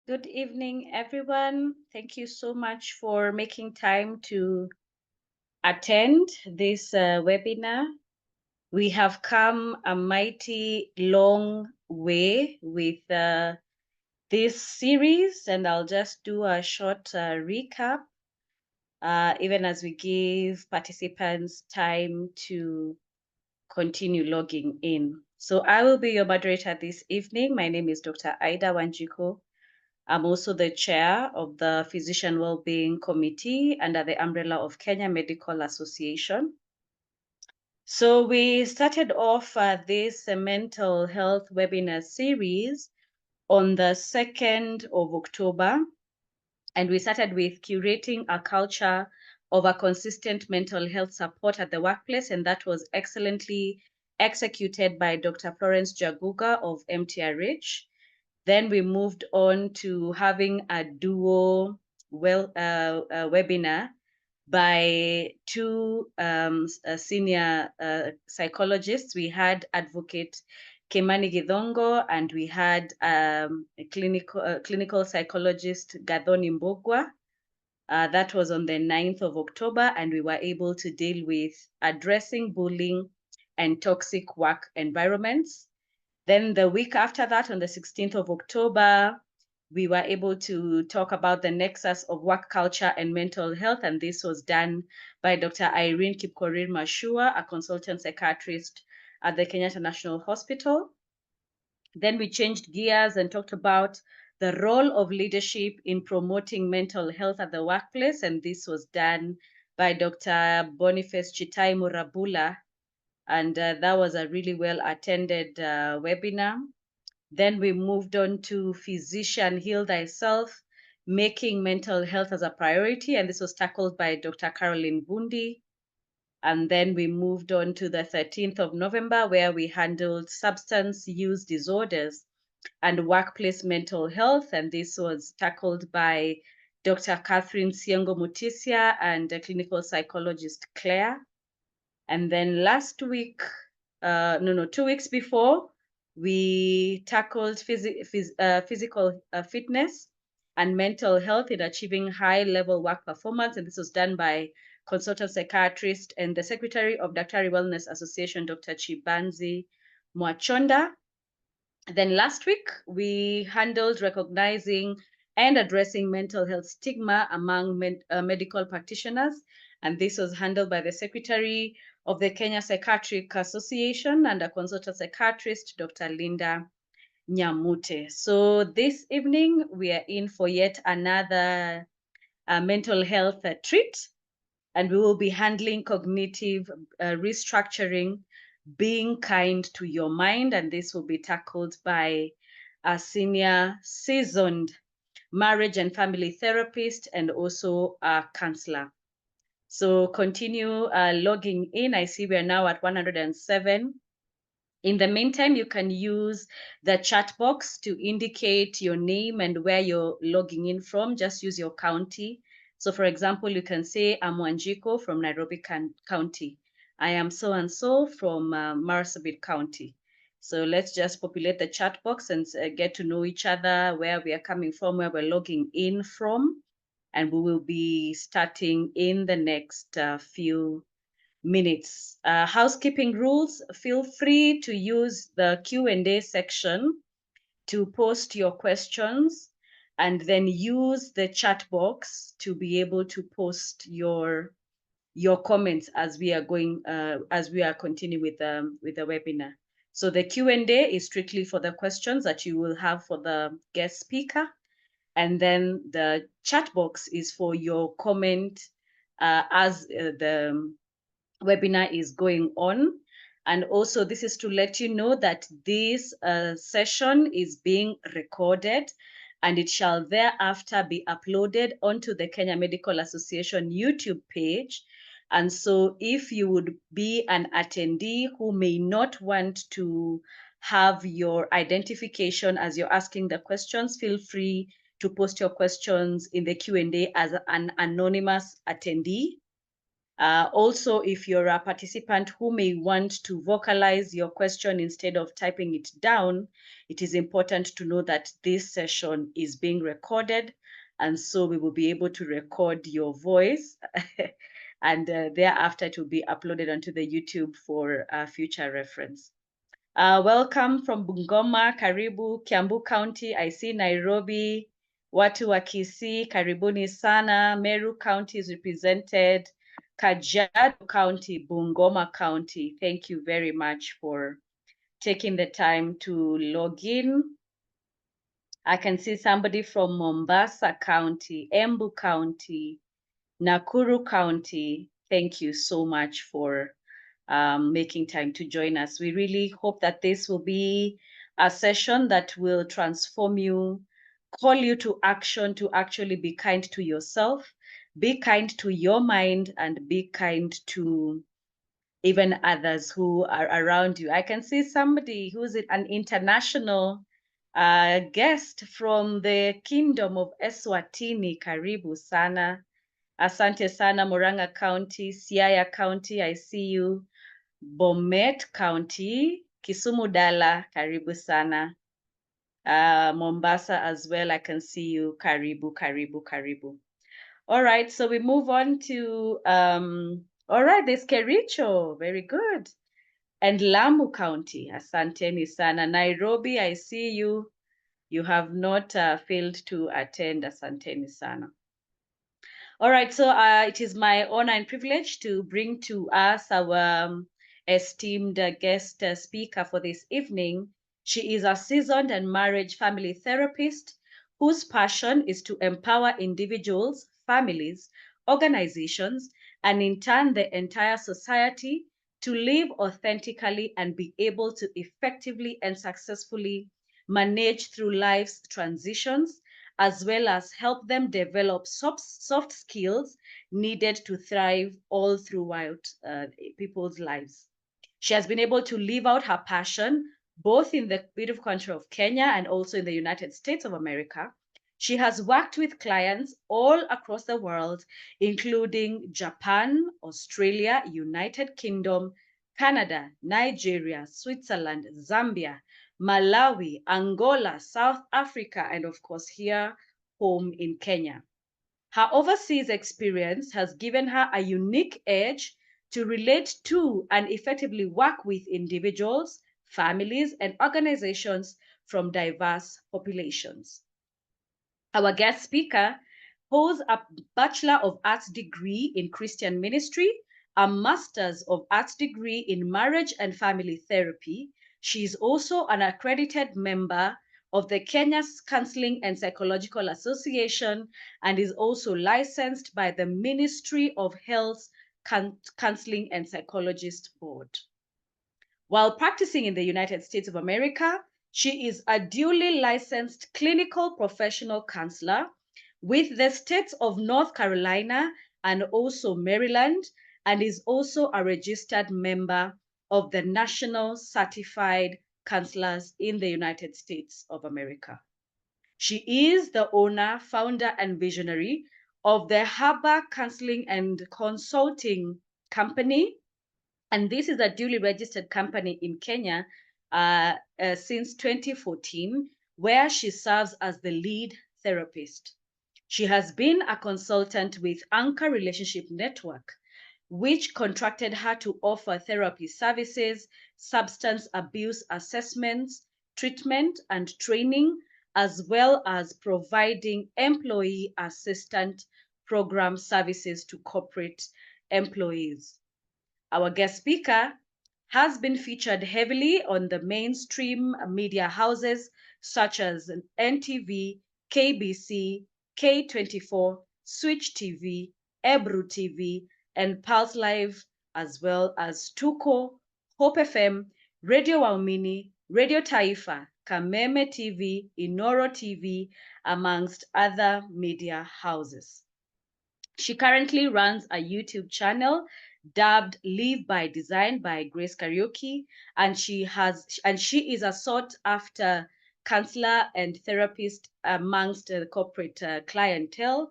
Good evening, everyone. Thank you so much for making time to attend this webinar. We have come a mighty long way with this series, and I'll just do a short recap, even as we give participants time to continue logging in. So I will be your moderator this evening. My name is Dr. Ida Wanjiko. I'm also the chair of the Physician Wellbeing Committee under the umbrella of Kenya Medical Association. So we started off this mental health webinar series on the 2nd of October, and we started with curating a culture of a consistent mental health support at the workplace, and that was excellently executed by Dr. Florence Jaguga of MTRH. Then we moved on to having a duo webinar by two senior psychologists. We had Advocate Kimani Githongo, and we had a clinical psychologist Gathoni Mbogwa. That was on the 9th of October, and we were able to deal with addressing bullying and toxic work environments. Then the week after that, on the 16th of October, we were able to talk about the nexus of work culture and mental health, and this was done by Dr. Irene Kipkorir Mashua, a consultant psychiatrist at the Kenyatta National Hospital. Then we changed gears and talked about the role of leadership in promoting mental health at the workplace, and this was done by Dr. Boniface Chitai Murabula, and that was a really well attended webinar. Then we moved on to Physician Heal Thyself, making mental health as a priority, and this was tackled by Dr. Caroline Bundi. And then we moved on to the 13th of November, where we handled substance use disorders and workplace mental health, and this was tackled by Dr. Catherine Siengo Mutisia and clinical psychologist Claire. And then last week, 2 weeks before, we tackled physical fitness and mental health in achieving high-level work performance. And this was done by consultant psychiatrist and the secretary of Daktari Wellness Association, Dr. Chibanzi Mwachonda. Then last week, we handled recognizing and addressing mental health stigma among medical practitioners. And this was handled by the secretary of the Kenya Psychiatric Association and a consultant psychiatrist, Dr. Linda Nyamute. So this evening, we are in for yet another mental health treat, and we will be handling cognitive restructuring, being kind to your mind, and this will be tackled by a senior seasoned marriage and family therapist and also a counselor. So continue logging in. I see we are now at 107. In the meantime, you can use the chat box to indicate your name and where you're logging in from. Just use your county. So for example, you can say, I'm Wanjiko from Nairobi County. I am so-and-so from Marsabit County. So let's just populate the chat box and get to know each other, where we are coming from, where we're logging in from. And we will be starting in the next few minutes. Housekeeping rules: feel free to use the Q&A section to post your questions, and then use the chat box to be able to post your comments as we are continuing with the webinar. So the Q&A is strictly for the questions that you will have for the guest speaker, and then the chat box is for your comment as the webinar is going on. And also, this is to let you know that this session is being recorded, and it shall thereafter be uploaded onto the Kenya Medical Association YouTube page. And so if you would be an attendee who may not want to have your identification as you're asking the questions, feel free to post your questions in the Q&A as an anonymous attendee. Also, if you're a participant who may want to vocalize your question instead of typing it down, it is important to know that this session is being recorded, and so we will be able to record your voice and thereafter it will be uploaded onto the YouTube for future reference. Welcome from Bungoma, Karibu, Kiambu County. I see Nairobi, watu wa Kisii, karibuni sana. Meru County is represented. Kajiado County, Bungoma County. Thank you very much for taking the time to log in. I can see somebody from Mombasa County, Embu County, Nakuru County. Thank you so much for making time to join us. We really hope that this will be a session that will transform you, call you to action to actually be kind to yourself, be kind to your mind, and be kind to even others who are around you. I can see somebody who's an international guest from the Kingdom of Eswatini. Karibu sana. Asante sana, Murang'a County, Siaya County, I see you. Bomet County, Kisumu Dala, karibu sana. Mombasa as well, I can see you. Karibu, karibu, karibu. All right, so we move on to, all right, there's Kericho, very good. And Lamu County, asanteni sana. Nairobi, I see you. You have not failed to attend, asanteni sana. All right, so it is my honor and privilege to bring to us our esteemed guest speaker for this evening. She is a seasoned and marriage family therapist whose passion is to empower individuals, families, organizations, and in turn the entire society to live authentically and be able to effectively and successfully manage through life's transitions, as well as help them develop soft skills needed to thrive all throughout people's lives. She has been able to live out her passion both in the beautiful country of Kenya and also in the United States of America. She has worked with clients all across the world, including Japan, Australia, United Kingdom, Canada, Nigeria, Switzerland, Zambia, Malawi, Angola, South Africa, and of course here home in Kenya. Her overseas experience has given her a unique edge to relate to and effectively work with individuals, families, and organizations from diverse populations. Our guest speaker holds a Bachelor of Arts degree in Christian ministry, a Master's of Arts degree in marriage and family therapy. She is also an accredited member of the Kenya Counseling and Psychological Association and is also licensed by the Ministry of Health Counseling and Psychologist Board. While practicing in the United States of America, she is a duly licensed clinical professional counselor with the states of North Carolina and also Maryland, and is also a registered member of the National Certified Counselors in the United States of America. She is the owner, founder, and visionary of the Harbor Counseling and Consulting Company, and this is a duly registered company in Kenya since 2014, where she serves as the lead therapist. She has been a consultant with Anchor Relationship Network, which contracted her to offer therapy services, substance abuse assessments, treatment, and training, as well as providing employee assistant program services to corporate employees. Our guest speaker has been featured heavily on the mainstream media houses such as NTV, KBC, K24, Switch TV, Ebru TV, and Pulse Live, as well as Tuko, Hope FM, Radio Waumini, Radio Taifa, Kameme TV, Inoro TV, amongst other media houses. She currently runs a YouTube channel dubbed Live by Design by Grace Karaoke, and she is a sought after counselor and therapist amongst the corporate clientele.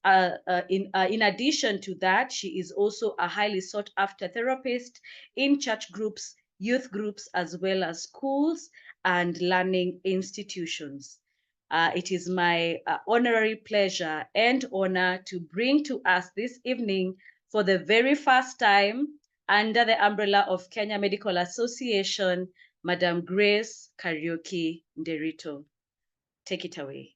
In addition to that, she is also a highly sought after therapist in church groups, youth groups, as well as schools and learning institutions. It is my honorary pleasure and honor to bring to us this evening, for the very first time, under the umbrella of Kenya Medical Association, Madam Grace Kariuki Nderito. Take it away.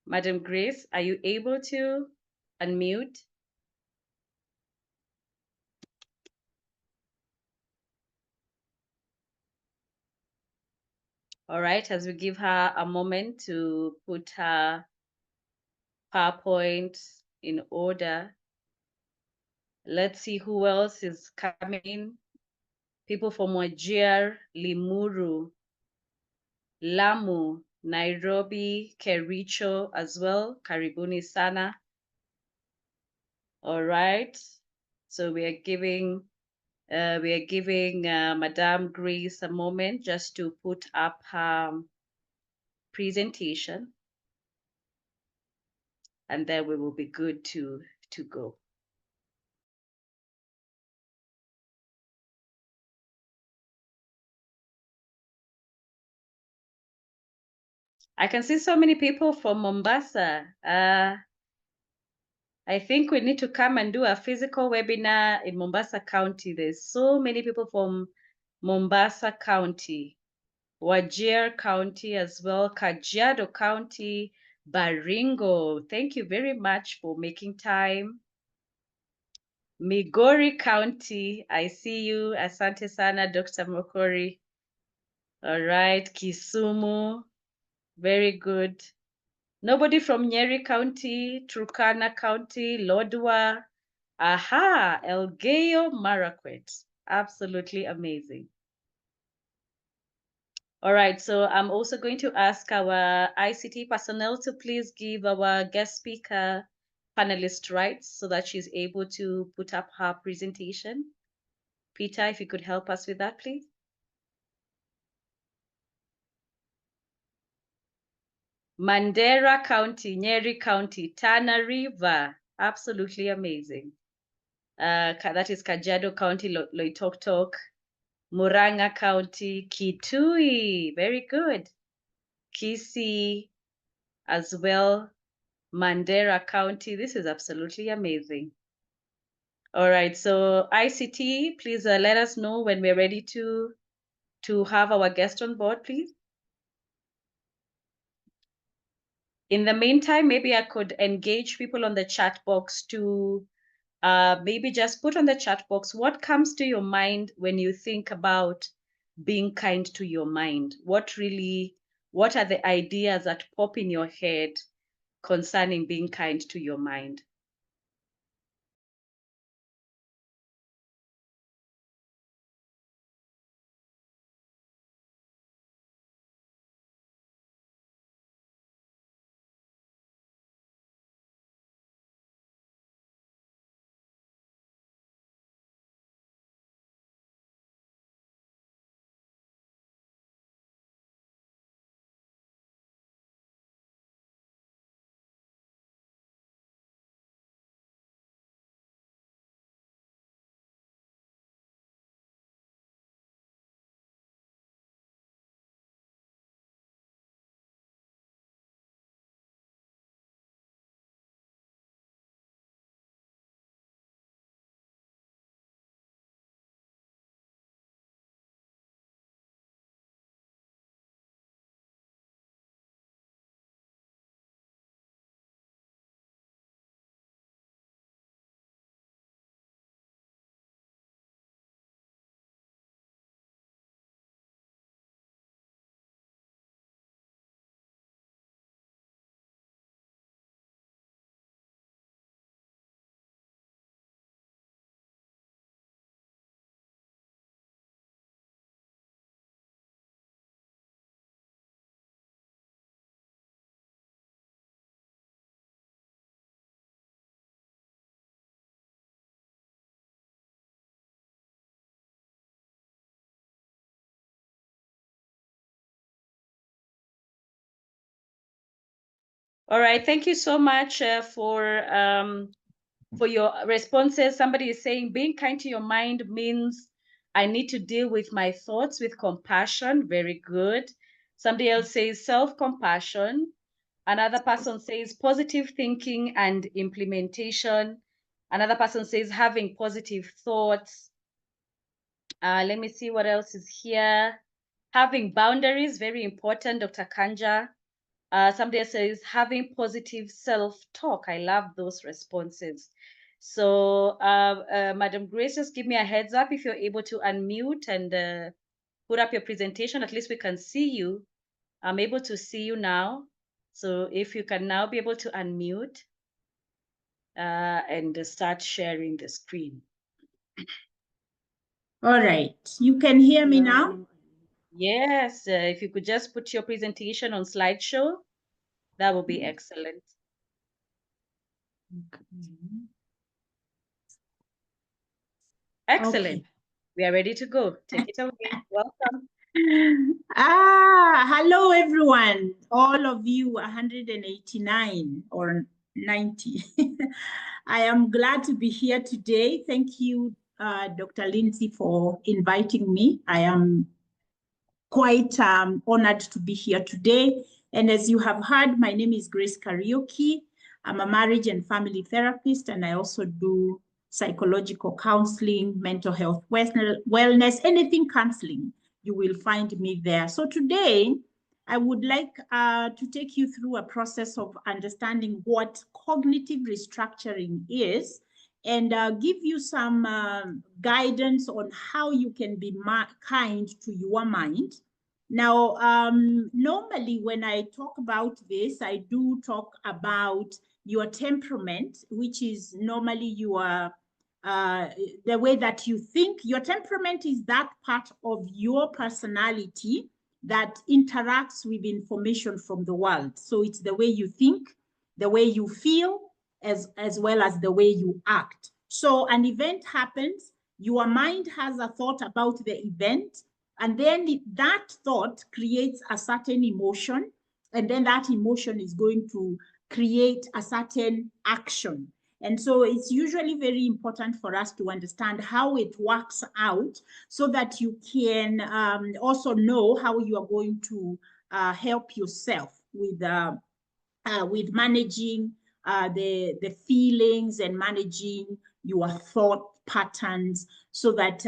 Madam Grace, are you able to unmute? All right, as we give her a moment to put her PowerPoint in order, let's see who else is coming in. People from Wajir, Limuru, Lamu, Nairobi, Kericho as well. Karibuni sana. All right. So we are giving Madame Grace a moment just to put up her presentation, and then we will be good to go. I can see so many people from Mombasa. I think we need to come and do a physical webinar in Mombasa County. There's so many people from Mombasa County, Wajir County as well, Kajiado County, Baringo. Thank you very much for making time. Migori County, I see you. Asante sana, Dr. Mokori. All right, Kisumu, very good. Nobody from Nyeri County, Turkana County, Lodwar. Aha, Elgeyo Marakwet. Absolutely amazing. All right, so I'm also going to ask our ICT personnel to please give our guest speaker panelist rights so that she's able to put up her presentation. Peter, if you could help us with that, please. Mandera County, Nyeri County, Tana River. Absolutely amazing. That is Kajiado County, Loitoktok, Muranga County, Kitui. Very good. Kisii as well. Mandera County. This is absolutely amazing. All right, so ICT, please let us know when we're ready to have our guest on board, please. In the meantime, maybe I could engage people on the chat box to maybe just put on the chat box what comes to your mind when you think about being kind to your mind. What are the ideas that pop in your head concerning being kind to your mind? All right, thank you so much for your responses. Somebody is saying being kind to your mind means I need to deal with my thoughts with compassion. Very good. Somebody else says self-compassion. Another person says positive thinking and implementation. Another person says having positive thoughts. Let me see what else is here. Having boundaries, very important, Dr. Kanja. Somebody says having positive self-talk. I love those responses. So, Madam Grace, just give me a heads up if you're able to unmute and put up your presentation. At least we can see you. I'm able to see you now. So if you can now be able to unmute and start sharing the screen. All right, you can hear me now? Yes, if you could just put your presentation on slideshow, that would be excellent. Excellent. Okay. We are ready to go. Take it away. Welcome. Hello, everyone. All of you, 189 or 90. I am glad to be here today. Thank you, Dr. Lindsay, for inviting me. I am quite honored to be here today. And as you have heard, my name is Grace Karaoke. I'm a marriage and family therapist, and I also do psychological counseling, mental health wellness, anything counseling, you will find me there. So today, I would like to take you through a process of understanding what cognitive restructuring is, and give you some guidance on how you can be kind to your mind. Now, normally when I talk about this, I do talk about your temperament, which is normally your the way that you think. Your temperament is that part of your personality that interacts with information from the world. So it's the way you think, the way you feel, as well as the way you act. So an event happens, your mind has a thought about the event, and then that thought creates a certain emotion, and then that emotion is going to create a certain action. And so it's usually very important for us to understand how it works out so that you can also know how you are going to help yourself with managing the feelings and managing your thought patterns so that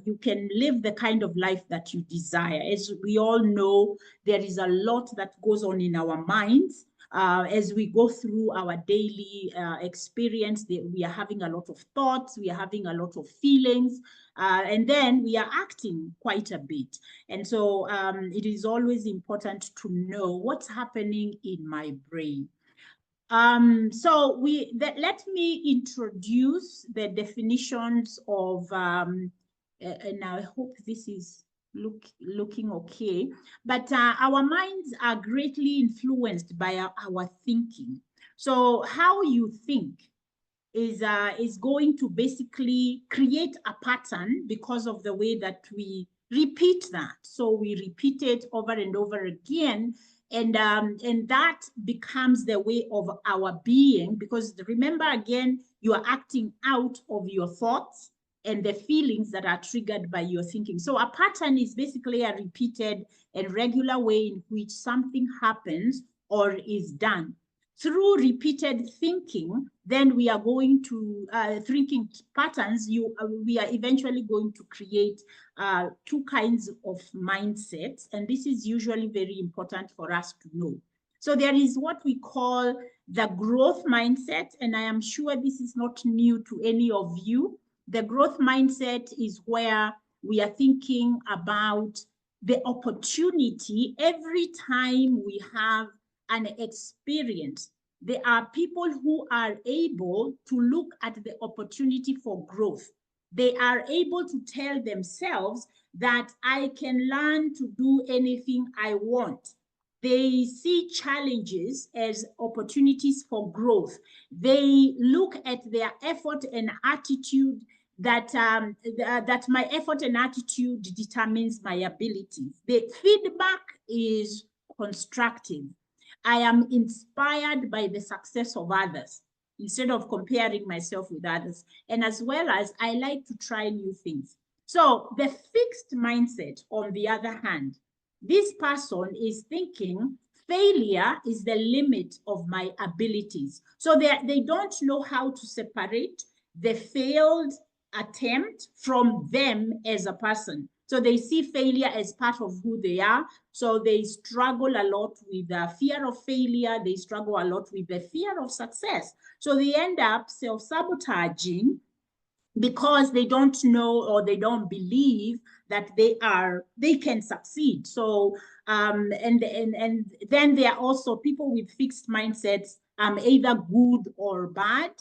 you can live the kind of life that you desire. As we all know, there is a lot that goes on in our minds. As we go through our daily experience, we are having a lot of thoughts, we are having a lot of feelings, and then we are acting quite a bit. And so it is always important to know what's happening in my brain. So let me introduce the definitions of, and I hope this is looking okay, but our minds are greatly influenced by our thinking. So how you think is going to basically create a pattern because of the way that we repeat that. So we repeat it over and over again, and that becomes the way of our being, because remember, again, you are acting out of your thoughts and the feelings that are triggered by your thinking. So a pattern is basically a repeated and regular way in which something happens or is done. Through repeated thinking, then we are going to, thinking patterns, we are eventually going to create two kinds of mindsets. And this is usually very important for us to know. So there is what we call the growth mindset. And I am sure this is not new to any of you. The growth mindset is where we are thinking about the opportunity every time we have an experience. There are people who are able to look at the opportunity for growth. They are able to tell themselves that I can learn to do anything I want. They see challenges as opportunities for growth. They look at their effort and attitude that my effort and attitude determines my abilities. The feedback is constructive. I am inspired by the success of others instead of comparing myself with others. And as well as I like to try new things. So the fixed mindset, on the other hand, this person is thinking failure is the limit of my abilities. So they don't know how to separate the failed attempt from them as a person. So they see failure as part of who they are. So they struggle a lot with the fear of failure. They struggle a lot with the fear of success. So they end up self-sabotaging because they don't know or they don't believe that they can succeed. So and then there are also people with fixed mindsets. I'm either good or bad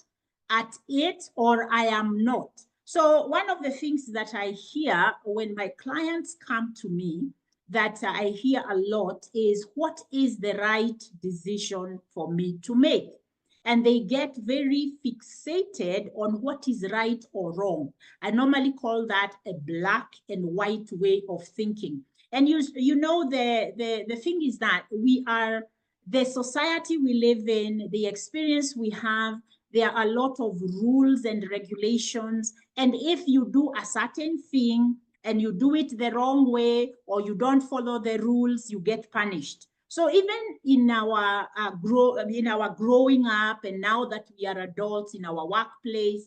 at it, or I am not. So one of the things that I hear when my clients come to me, that I hear a lot, is what is the right decision for me to make? And they get very fixated on what is right or wrong. I normally call that a black and white way of thinking. And you know, the thing is that we are, the society we live in, the experience we have, there are a lot of rules and regulations. And if you do a certain thing and you do it the wrong way, or you don't follow the rules, you get punished. So even in our growing up, and now that we are adults, in our workplace,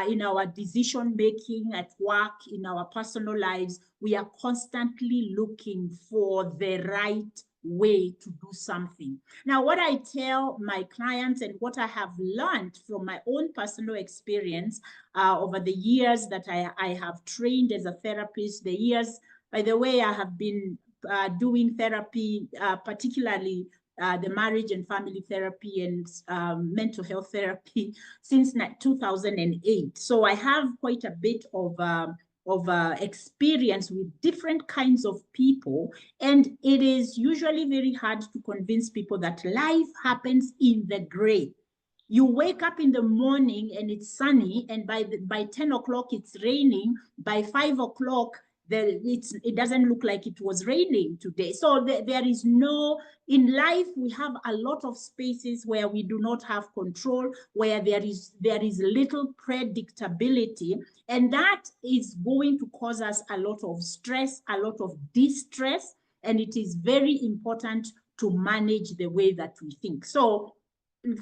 in our decision making at work, in our personal lives, we are constantly looking for the right way to do something. Now, what I tell my clients and what I have learned from my own personal experience over the years that I have trained as a therapist, the years, by the way, I have been doing therapy, particularly the marriage and family therapy and mental health therapy since 2008. So I have quite a bit of experience with different kinds of people. And it is usually very hard to convince people that life happens in the gray. You wake up in the morning and it's sunny, and by 10 o'clock it's raining. By 5 o'clock, it doesn't look like it was raining today. So there is no, in life, we have a lot of spaces where we do not have control, where there is little predictability, and that is going to cause us a lot of stress, a lot of distress, and it is very important to manage the way that we think. So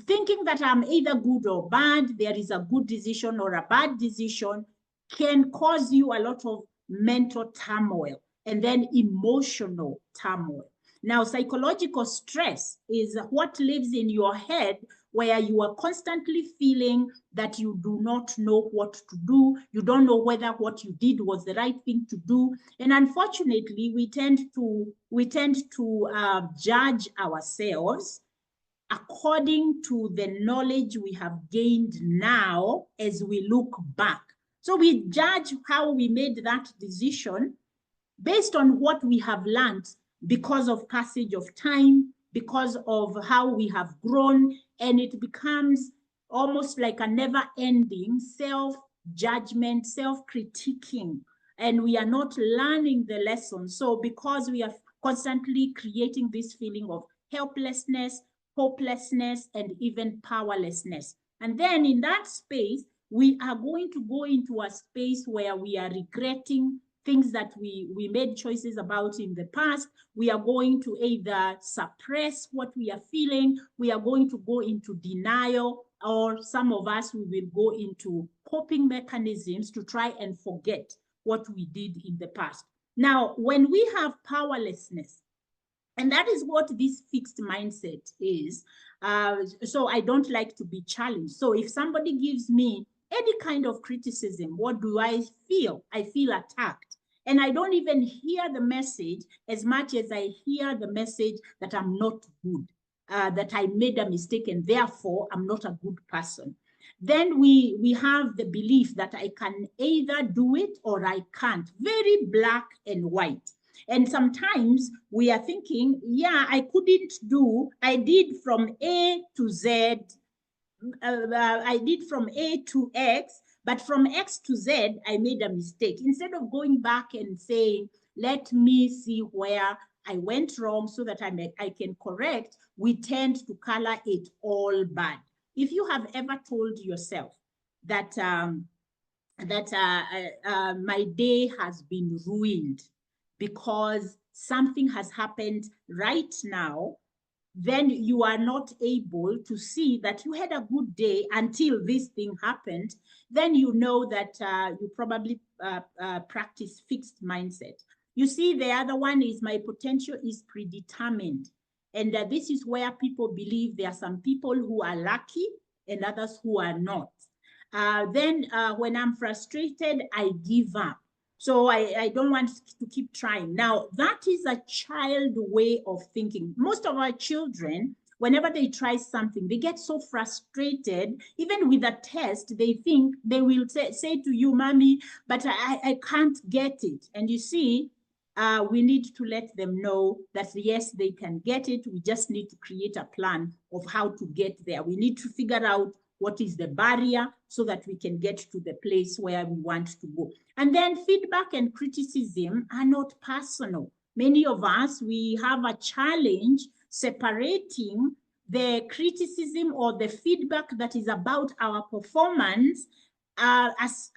thinking that I'm either good or bad, there is a good decision or a bad decision, can cause you a lot of mental turmoil and then emotional turmoil. Now, psychological stress is what lives in your head, where you are constantly feeling that you do not know what to do. You don't know whether what you did was the right thing to do. And unfortunately, we tend to judge ourselves according to the knowledge we have gained now as we look back. So we judge how we made that decision based on what we have learned because of passage of time, because of how we have grown, and it becomes almost like a never-ending self-judgment, self-critiquing, and we are not learning the lesson. So because we are constantly creating this feeling of helplessness, hopelessness, and even powerlessness. And then in that space, we are going to go into a space where we are regretting things that we made choices about in the past. We are going to either suppress what we are feeling, we are going to go into denial, or some of us, we will go into coping mechanisms to try and forget what we did in the past. Now, when we have powerlessness, and that is what this fixed mindset is. So I don't like to be challenged. So if somebody gives me any kind of criticism, what do I feel? I feel attacked. And I don't even hear the message as much as I hear the message that I'm not good, that I made a mistake and therefore I'm not a good person. Then we have the belief that I can either do it or I can't. Very black and white. And sometimes we are thinking, yeah, I did from A to Z, I did from A to X, but from X to Z, I made a mistake. Instead of going back and saying, let me see where I went wrong so that I can correct, we tend to color it all bad. If you have ever told yourself that my day has been ruined because something has happened right now, then you are not able to see that you had a good day until this thing happened, then you know that you probably practice fixed mindset. You see, the other one is my potential is predetermined. And this is where people believe there are some people who are lucky and others who are not. Then when I'm frustrated, I give up. So I don't want to keep trying. Now, that is a child way of thinking. Most of our children, whenever they try something, they get so frustrated. Even with a test, they think they will say to you, Mommy, but I can't get it. And you see, we need to let them know that, yes, they can get it. We just need to create a plan of how to get there. We need to figure out what is the barrier so that we can get to the place where we want to go. And then feedback and criticism are not personal. Many of us, we have a challenge separating the criticism or the feedback that is about our performance as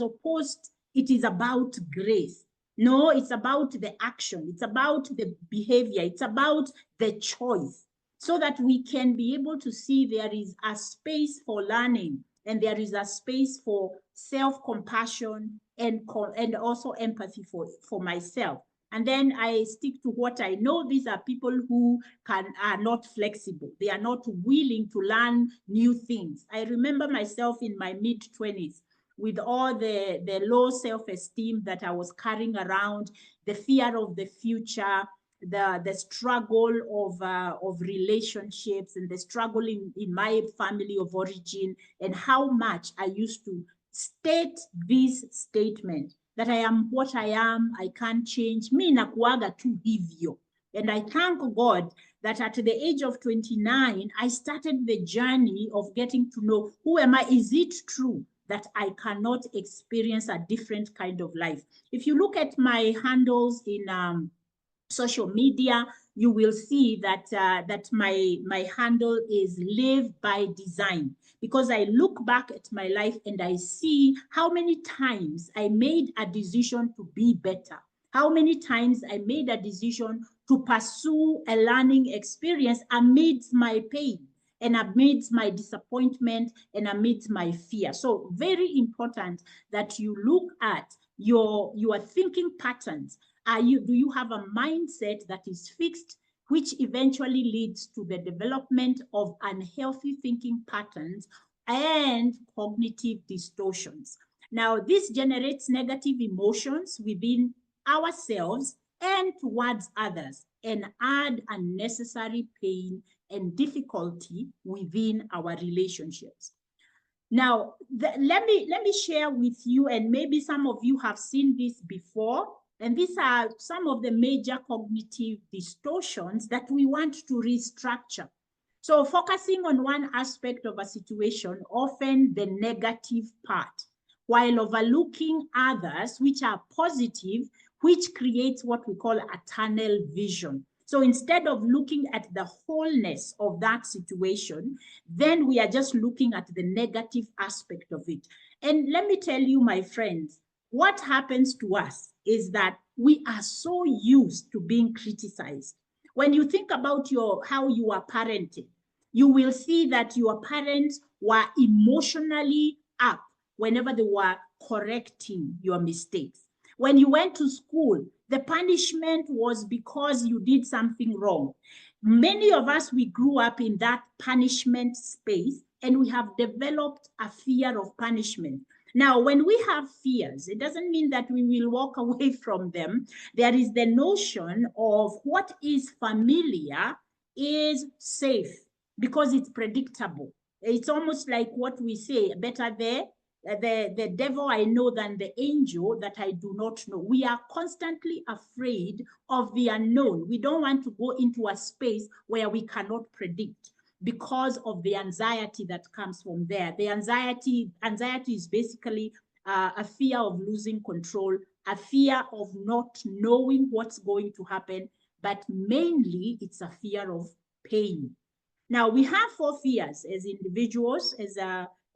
opposed it is about grace. No, it's about the action. It's about the behavior. It's about the choice, so that we can be able to see there is a space for learning and there is a space for self-compassion and also empathy for myself. And then I stick to what I know. These are people who are not flexible. They are not willing to learn new things. I remember myself in my mid-20s with all the low self-esteem that I was carrying around, the fear of the future, the struggle of relationships, and the struggle in my family of origin, and how much I used to state this statement that I am what I am, I can't change, mi nakuaga tu hivyo. And I thank God that at the age of 29, I started the journey of getting to know, who am I? Is it true that I cannot experience a different kind of life? If you look at my handles in social media, you will see that that my handle is Live by Design, because I look back at my life and I see how many times I made a decision to be better, how many times I made a decision to pursue a learning experience amidst my pain and amidst my disappointment and amidst my fear. So very important that you look at your thinking patterns. Do you have a mindset that is fixed, which eventually leads to the development of unhealthy thinking patterns and cognitive distortions? Now, this generates negative emotions within ourselves and towards others, and add unnecessary pain and difficulty within our relationships. Now, let me share with you, and maybe some of you have seen this before, and these are some of the major cognitive distortions that we want to restructure. So focusing on one aspect of a situation, often the negative part, while overlooking others which are positive, which creates what we call a tunnel vision. So instead of looking at the wholeness of that situation, then we are just looking at the negative aspect of it. And let me tell you, my friends, what happens to us is that we are so used to being criticized. When you think about how you are parented, you will see that your parents were emotionally up whenever they were correcting your mistakes. When you went to school, the punishment was because you did something wrong. Many of us, we grew up in that punishment space, and we have developed a fear of punishment. Now, when we have fears, it doesn't mean that we will walk away from them. There is the notion of what is familiar is safe because it's predictable. It's almost like what we say, better the devil I know than the angel that I do not know. We are constantly afraid of the unknown. We don't want to go into a space where we cannot predict, because of the anxiety that comes from there. The anxiety is basically a fear of losing control, a fear of not knowing what's going to happen, but mainly it's a fear of pain. Now, we have 4 fears as individuals, as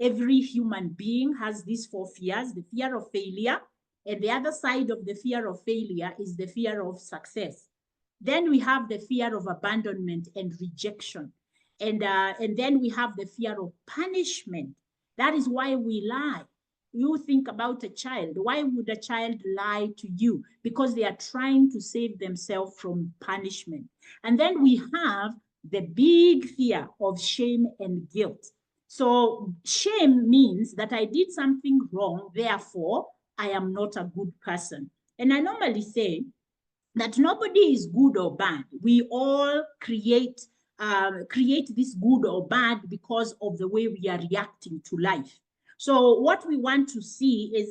every human being has these 4 fears: the fear of failure, and the other side of the fear of failure is the fear of success. Then we have the fear of abandonment and rejection. And then we have the fear of punishment. That is why we lie. You think about a child. Why would a child lie to you? Because they are trying to save themselves from punishment. And then we have the big fear of shame and guilt. So shame means that I did something wrong, therefore I am not a good person. And I normally say that nobody is good or bad. We all create this good or bad because of the way we are reacting to life. So what we want to see is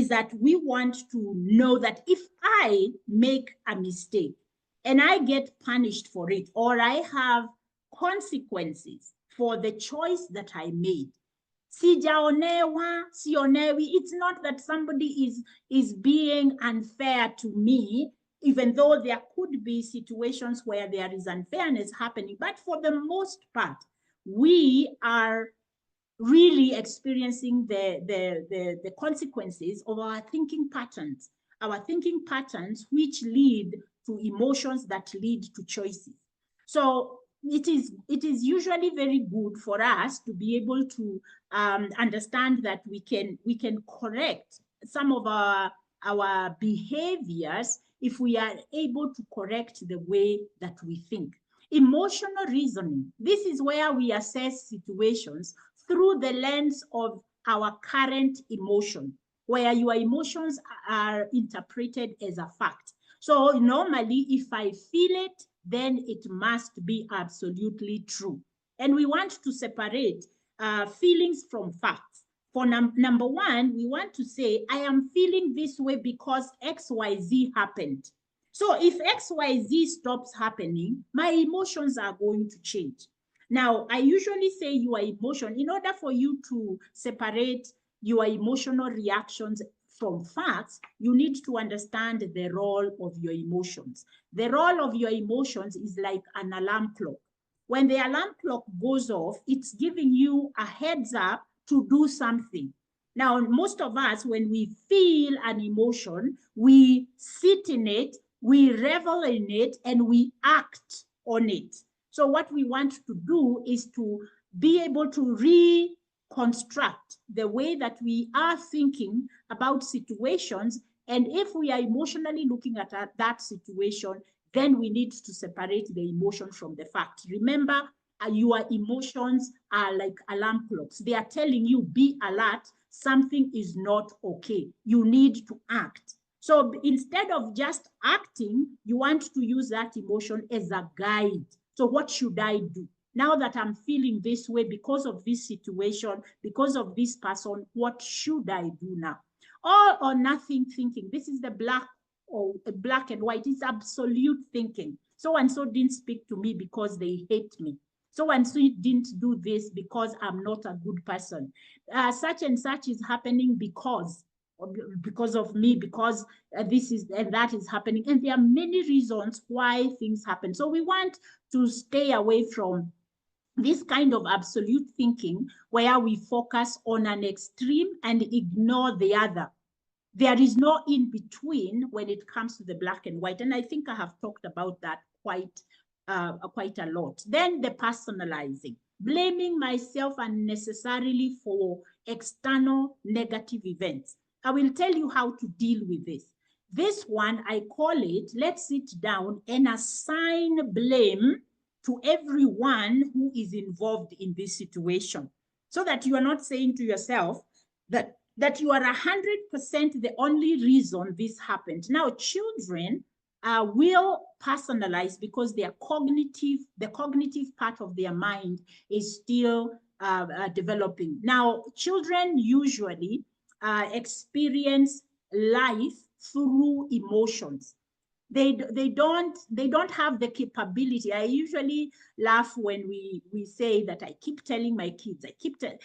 that we want to know that if I make a mistake and I get punished for it, or I have consequences for the choice that I made, sijaonewa, sionewi. It's not that somebody is being unfair to me, even though there could be situations where there is unfairness happening. But for the most part, we are really experiencing the consequences of our thinking patterns which lead to emotions that lead to choices. So it is usually very good for us to be able to understand that we can correct some of our behaviors if we are able to correct the way that we think. Emotional reasoning. This is where we assess situations through the lens of our current emotion, where your emotions are interpreted as a fact. So normally, if I feel it, then it must be absolutely true. And we want to separate feelings from facts. For number one, we want to say, I am feeling this way because XYZ happened. So if XYZ stops happening, my emotions are going to change. Now, I usually say your emotion, in order for you to separate your emotional reactions from facts, you need to understand the role of your emotions. The role of your emotions is like an alarm clock. When the alarm clock goes off, it's giving you a heads up to do something. Now, most of us, when we feel an emotion, we sit in it, we revel in it, and we act on it. So what we want to do is to be able to reconstruct the way that we are thinking about situations. And if we are emotionally looking at that situation, then we need to separate the emotion from the fact. Remember, your emotions are like alarm clocks. They are telling you, be alert, something is not okay. You need to act. So instead of just acting, you want to use that emotion as a guide. So what should I do? Now that I'm feeling this way because of this situation, because of this person, what should I do now? All or nothing thinking. This is the black and white. It's absolute thinking. So and so didn't speak to me because they hate me. So and so didn't do this because I'm not a good person. Such and such is happening because of me, because this is and that is happening. And there are many reasons why things happen. So we want to stay away from this kind of absolute thinking where we focus on an extreme and ignore the other. There is no in between when it comes to the black and white. And I think I have talked about that quite a lot. Then the personalizing, blaming myself unnecessarily for external negative events. I will tell you how to deal with this. This one, I call it, let's sit down and assign blame to everyone who is involved in this situation, so that you are not saying to yourself that you are 100% the only reason this happened. Now, children will personalize because the cognitive part of their mind is still developing. Now, children usually experience life through emotions. They don't have the capability. I usually laugh when we say that I keep telling my kids,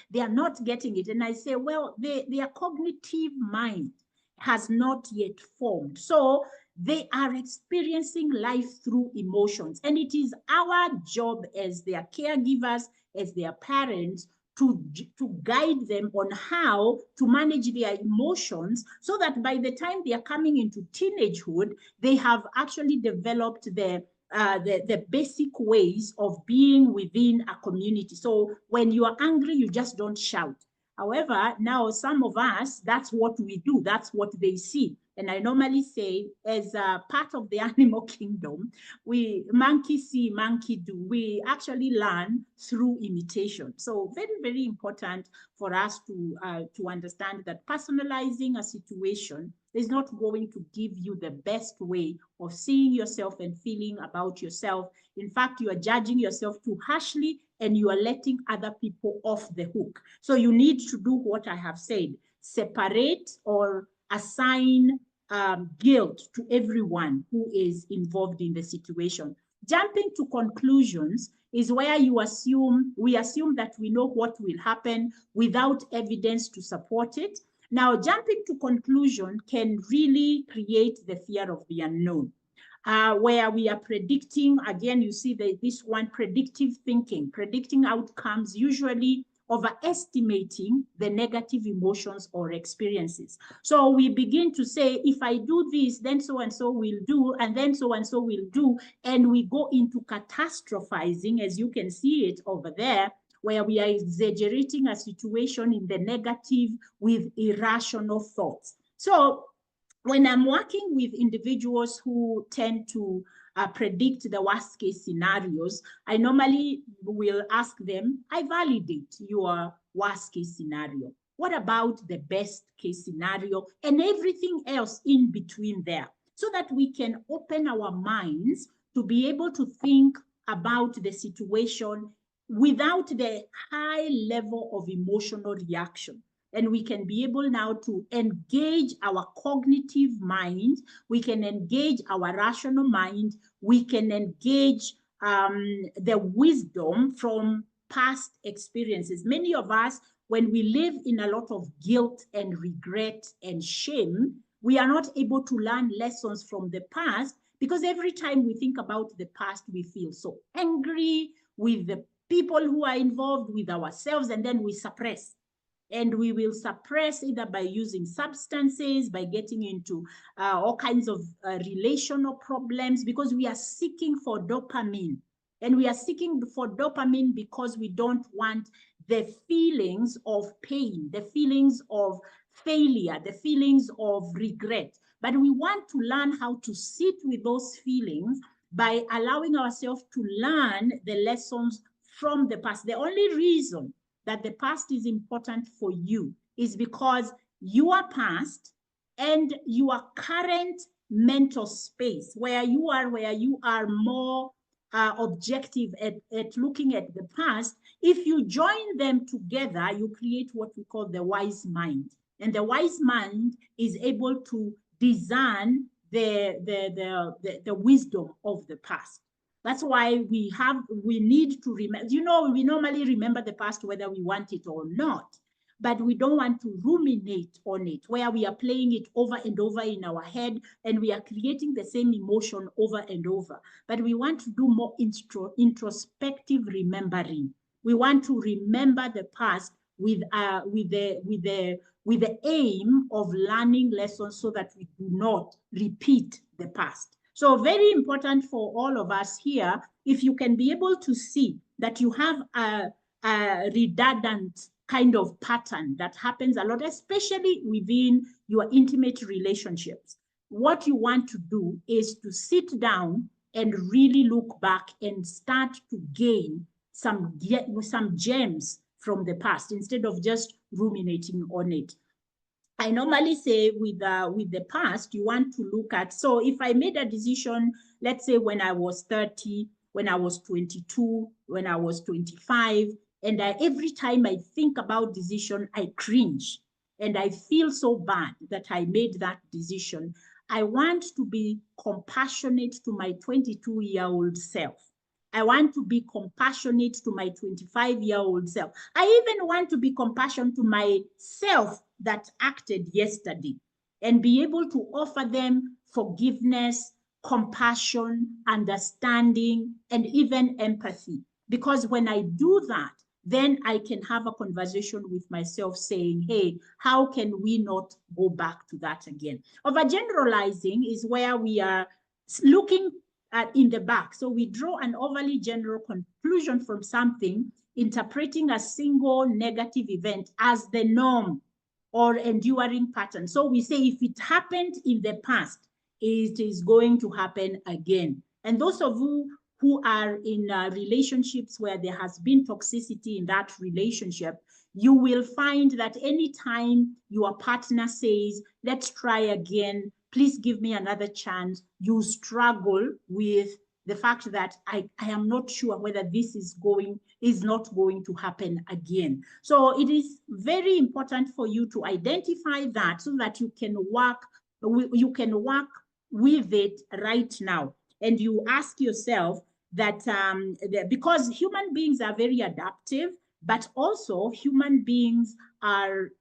they are not getting it. And I say, well, their cognitive mind has not yet formed. So they are experiencing life through emotions. And it is our job as their caregivers, as their parents, to guide them on how to manage their emotions so that by the time they are coming into teenagehood, they have actually developed the basic ways of being within a community. So when you are angry, you just don't shout. However, now some of us, that's what we do. That's what they see. And I normally say, as a part of the animal kingdom, we monkey see, monkey do. We actually learn through imitation. So very, very important for us to understand that personalizing a situation is not going to give you the best way of seeing yourself and feeling about yourself. In fact, you are judging yourself too harshly and you are letting other people off the hook. So you need to do what I have said, separate or assign guilt to everyone who is involved in the situation. Jumping to conclusions is where we assume that we know what will happen without evidence to support it. Now, jumping to conclusion can really create the fear of the unknown. Where we are predicting, again, you see this one, predictive thinking, predicting outcomes, usually overestimating the negative emotions or experiences. So we begin to say, if I do this, then so and so will do, and then so and so will do, and we go into catastrophizing, as you can see it over there, where we are exaggerating a situation in the negative with irrational thoughts. So when I'm working with individuals who tend to predict the worst case scenarios, I normally will ask them, I validate your worst case scenario. What about the best case scenario and everything else in between there? So that we can open our minds to be able to think about the situation without the high level of emotional reaction. And we can be able now to engage our cognitive mind, we can engage our rational mind, we can engage the wisdom from past experiences. Many of us, when we live in a lot of guilt and regret and shame, we are not able to learn lessons from the past, because every time we think about the past, we feel so angry with the people who are involved, with ourselves, and then we suppress. And we will suppress either by using substances, by getting into all kinds of relational problems, because we are seeking for dopamine. And we are seeking for dopamine because we don't want the feelings of pain, the feelings of failure, the feelings of regret. But we want to learn how to sit with those feelings by allowing ourselves to learn the lessons from the past. The only reason that the past is important for you is because your past and your current mental space, where you are more objective at looking at the past, if you join them together, you create what we call the wise mind. And the wise mind is able to discern the wisdom of the past. That's why we need to remember, we normally remember the past whether we want it or not, but we don't want to ruminate on it, where we are playing it over and over in our head and we are creating the same emotion over and over. But we want to do more introspective remembering. We want to remember the past with the aim of learning lessons so that we do not repeat the past. So very important for all of us here, if you can be able to see that you have a redundant kind of pattern that happens a lot, especially within your intimate relationships. What you want to do is to sit down and really look back and start to gain some gems from the past instead of just ruminating on it. I normally say with the past, you want to look at, so if I made a decision, let's say when I was 30, when I was 22, when I was 25, and every time I think about decision, I cringe and I feel so bad that I made that decision. I want to be compassionate to my 22-year-old self. I want to be compassionate to my 25-year-old self. I even want to be compassionate to myself that acted yesterday. and be able to offer them forgiveness, compassion, understanding, and even empathy. Because when I do that, then I can have a conversation with myself saying, hey, how can we not go back to that again? Overgeneralizing is where we are looking at in the back. So we draw an overly general conclusion from something, interpreting a single negative event as the norm or enduring pattern. So we say if it happened in the past, it is going to happen again. And those of you who are in relationships where there has been toxicity in that relationship, you will find that anytime your partner says, let's try again, please give me another chance, you struggle with the fact that I am not sure whether this is not going to happen again. So it is very important for you to identify that so that you can work with it right now. And you ask yourself that because human beings are very adaptive, but also human beings are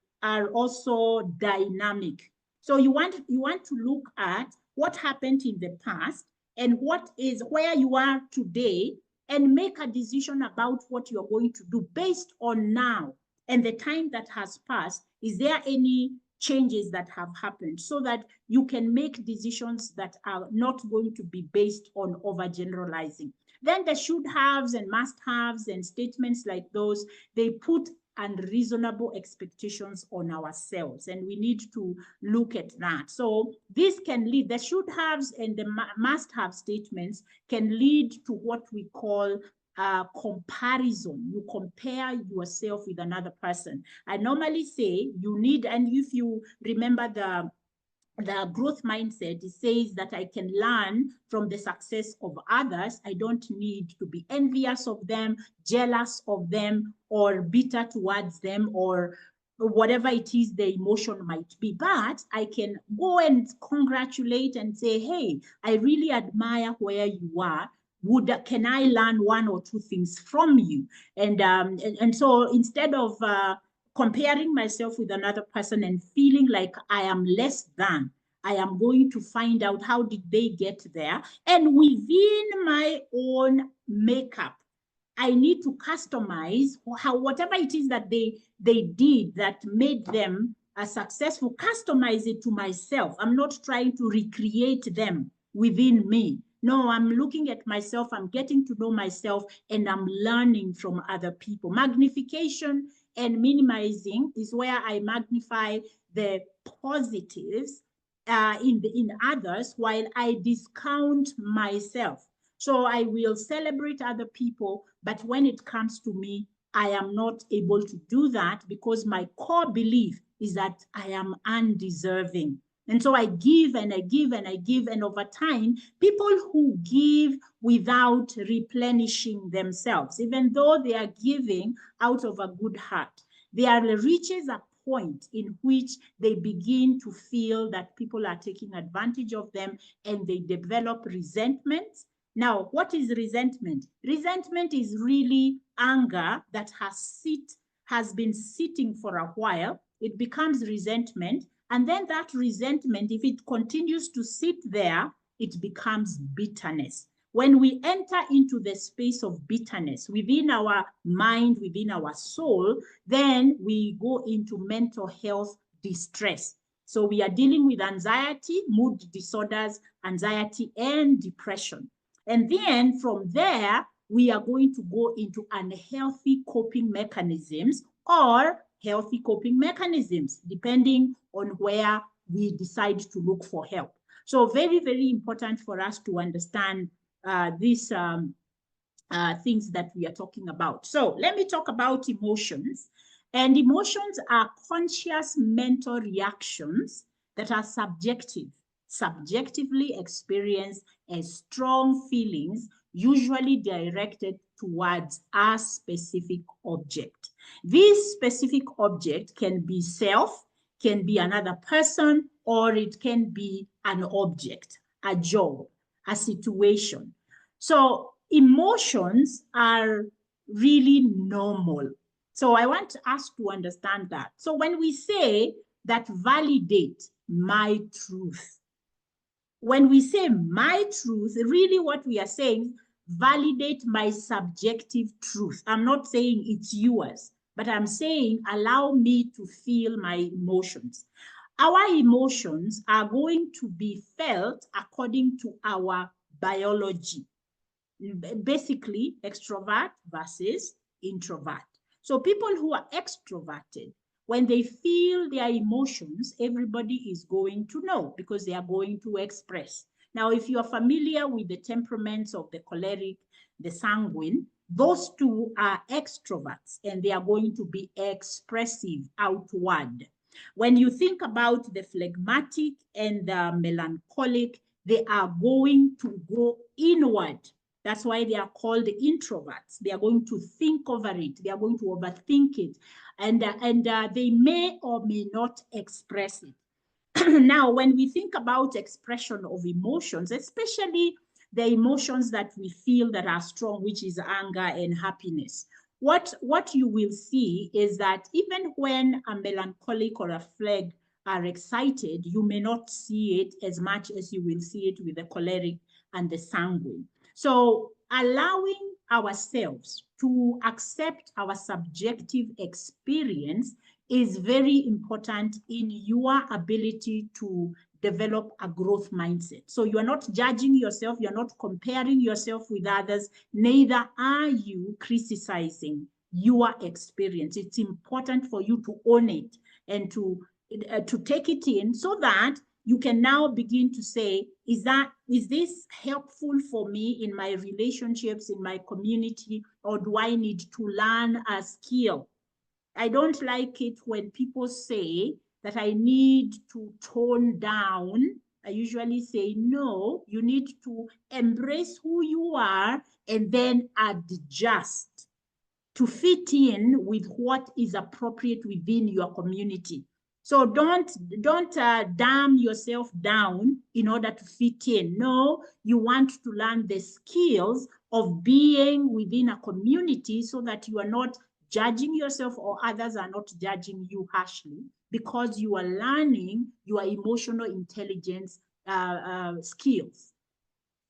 also dynamic. So you want to look at what happened in the past and where you are today, and make a decision about what you're going to do based on now and the time that has passed. Is there any changes that have happened, so that you can make decisions that are not going to be based on overgeneralizing? Then the should haves and must haves and statements like those, they put unreasonable expectations on ourselves, and we need to look at that. So this can lead, the should haves and the must have statements can lead to what we call comparison. You compare yourself with another person. I normally say you need, and if you remember the growth mindset, it says that I can learn from the success of others. I don't need to be envious of them, jealous of them, or bitter towards them, or whatever it is the emotion might be. But I can go and congratulate and say, hey, I really admire where you are. Can I learn one or two things from you? And so instead of comparing myself with another person and feeling like I am less than, I am going to find out how did they get there. And within my own makeup, I need to customize whatever it is that they did that made them successful, customize it to myself. I'm not trying to recreate them within me. No, I'm looking at myself, I'm getting to know myself, and I'm learning from other people. Magnification and minimizing is where I magnify the positives in others while I discount myself. So I will celebrate other people, but when it comes to me, I am not able to do that because my core belief is that I am undeserving. And so I give and I give and I give, and over time, people who give without replenishing themselves, even though they are giving out of a good heart, reaches a point in which they begin to feel that people are taking advantage of them, and they develop resentment. Now, what is resentment? Resentment is really anger that has been sitting for a while. It becomes resentment. And then that resentment, if it continues to sit there, it becomes bitterness. When we enter into the space of bitterness within our mind, within our soul, then we go into mental health distress. So we are dealing with anxiety, mood disorders, anxiety, and depression. And then from there, we are going to go into unhealthy coping mechanisms or healthy coping mechanisms, depending on where we decide to look for help. So very, very important for us to understand these things that we are talking about. So let me talk about emotions. And emotions are conscious mental reactions that are subjectively experienced as strong feelings, usually directed towards a specific object. This specific object can be self, can be another person, or it can be an object, a job, a situation. So emotions are really normal. So I want us to understand that. So when we say that validate, my truth. When we say my truth, really what we are saying, validate my subjective truth. I'm not saying it's yours, but I'm saying allow me to feel my emotions. Our emotions are going to be felt according to our biology. Basically, extrovert versus introvert. So people who are extroverted, when they feel their emotions, everybody is going to know because they are going to express. Now, if you are familiar with the temperaments of the choleric, the sanguine, those two are extroverts and they are going to be expressive outward. When you think about the phlegmatic and the melancholic, they are going to go inward. That's why they are called introverts. They are going to think over it. They are going to overthink it. And they may or may not express it. Now, when we think about expression of emotions, especially the emotions that we feel that are strong, which is anger and happiness, what you will see is that even when a melancholic or a phleg are excited, you may not see it as much as you will see it with the choleric and the sanguine. So allowing ourselves to accept our subjective experience is very important in your ability to develop a growth mindset. So you're not judging yourself, you're not comparing yourself with others, neither are you criticizing your experience. It's important for you to own it and to take it in so that you can now begin to say, is this helpful for me in my relationships, in my community, or do I need to learn a skill? I don't like it when people say that I need to tone down. I usually say, no, you need to embrace who you are and then adjust to fit in with what is appropriate within your community. So don't damn yourself down in order to fit in. No, you want to learn the skills of being within a community so that you are not judging yourself or others are not judging you harshly, because you are learning your emotional intelligence skills.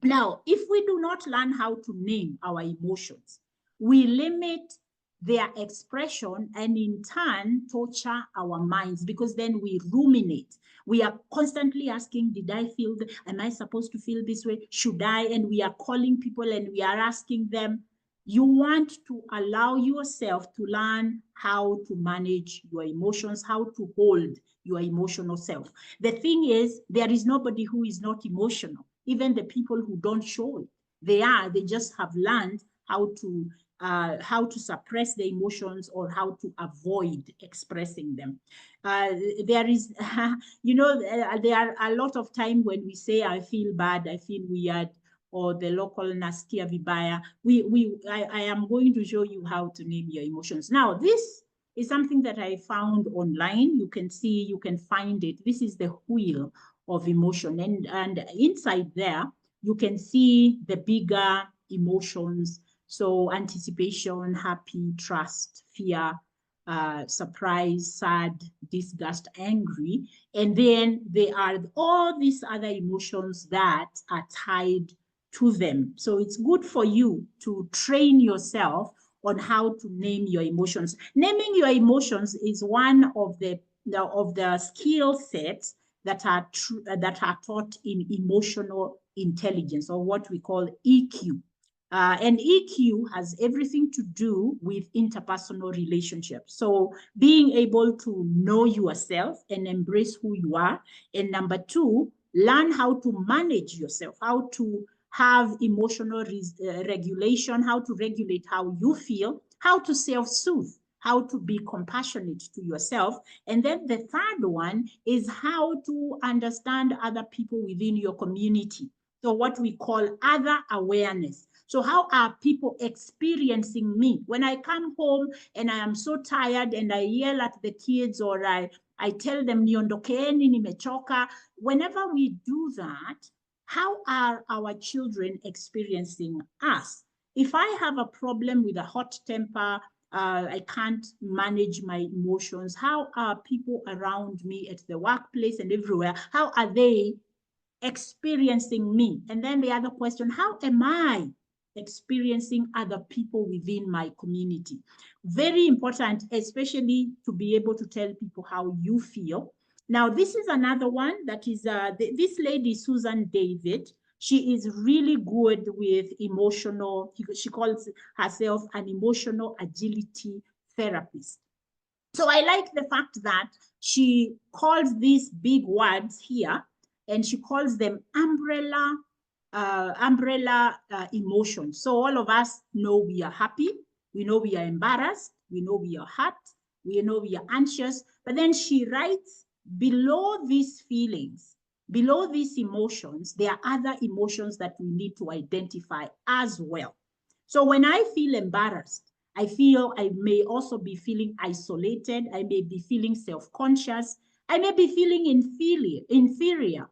Now, if we do not learn how to name our emotions, we limit their expression and in turn torture our minds, because then we ruminate. We are constantly asking, did I feel, am I supposed to feel this way? Should I? And we are calling people and we are asking them. You want to allow yourself to learn how to manage your emotions, how to hold your emotional self. The thing is, there is nobody who is not emotional. Even the people who don't show it, they just have learned how to suppress the emotions or how to avoid expressing them. There is, there are a lot of time when we say, I feel bad, I feel weird, or the local nasikia vibaya. I am going to show you how to name your emotions. Now, this is something that I found online. You can see, you can find it. This is the wheel of emotion. And inside there, you can see the bigger emotions. So anticipation, happy, trust, fear, surprise, sad, disgust, angry. And then there are all these other emotions that are tied to them. So it's good for you to train yourself on how to name your emotions. Naming your emotions is one of the skill sets that are taught in emotional intelligence, or what we call EQ. And EQ has everything to do with interpersonal relationships. So being able to know yourself and embrace who you are. And number two, learn how to manage yourself, how to have emotional regulation, how to regulate how you feel, how to self-soothe, how to be compassionate to yourself. And then the third one is how to understand other people within your community. So what we call other awareness. So how are people experiencing me? When I come home and I am so tired and I yell at the kids, or I tell them, niondokeni, nimechoka. Whenever we do that, how are our children experiencing us? If I have a problem with a hot temper, I can't manage my emotions. How are people around me at the workplace and everywhere? How are they experiencing me? And then the other question, how am I experiencing other people within my community? Very important, especially to be able to tell people how you feel. Now, this is another one that is, this lady, Susan David, she is really good with emotional, she calls herself an emotional agility therapist. So I like the fact that she calls these big words here, and she calls them umbrella emotions. So all of us know we are happy, we know we are embarrassed, we know we are hurt, we know we are anxious. But then she writes, below these feelings, below these emotions, there are other emotions that we need to identify as well. So when I feel embarrassed, I feel I may also be feeling isolated. I may be feeling self-conscious. I may be feeling inferior,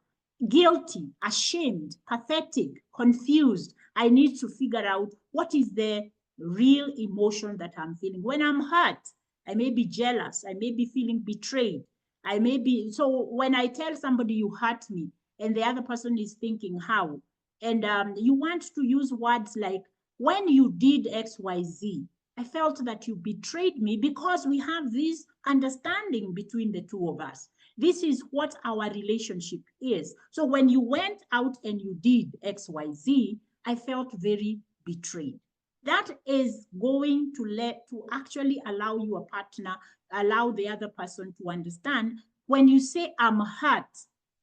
guilty, ashamed, pathetic, confused. I need to figure out what is the real emotion that I'm feeling. When I'm hurt, I may be jealous. I may be feeling betrayed. I may be, so when I tell somebody you hurt me and the other person is thinking how, and you want to use words like, when you did XYZ, I felt that you betrayed me, because we have this understanding between the two of us. This is what our relationship is. So when you went out and you did XYZ, I felt very betrayed. That is going to actually allow your partner, allow the other person to understand, when you say I'm hurt,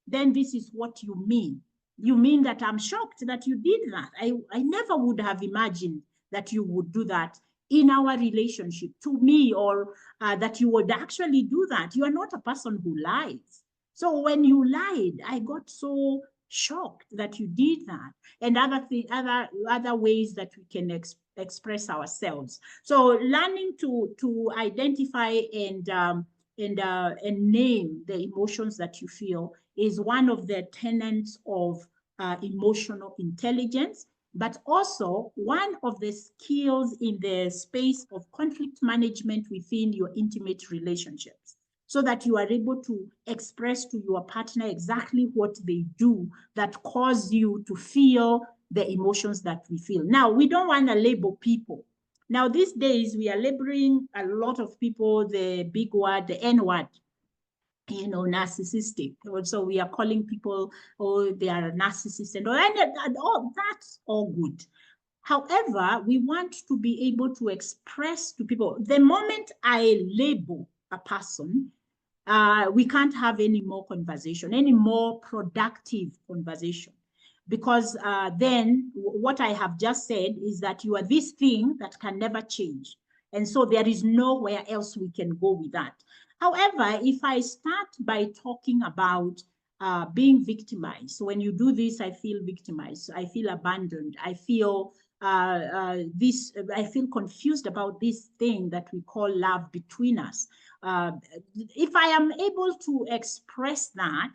then this is what you mean. You mean that I'm shocked that you did that. I never would have imagined that you would do that in our relationship to me, or that you would actually do that. You are not a person who lies. So when you lied, I got so shocked that you did that, and other ways that we can express ourselves. So learning to identify and name the emotions that you feel is one of the tenets of emotional intelligence, but also one of the skills in the space of conflict management within your intimate relationships, so that you are able to express to your partner exactly what they do that cause you to feel the emotions that we feel. Now, we don't want to label people. Now, these days, we are labeling a lot of people the big word, the N word, narcissistic. So we are calling people, oh, they are narcissists, and all that's all good. However, we want to be able to express to people, the moment I label a person, we can't have any more conversation, any more productive conversation. Because then what I have just said is that you are this thing that can never change. And so there is nowhere else we can go with that. However, if I start by talking about being victimized, so when you do this, I feel victimized, I feel abandoned, I feel I feel confused about this thing that we call love between us. If I am able to express that,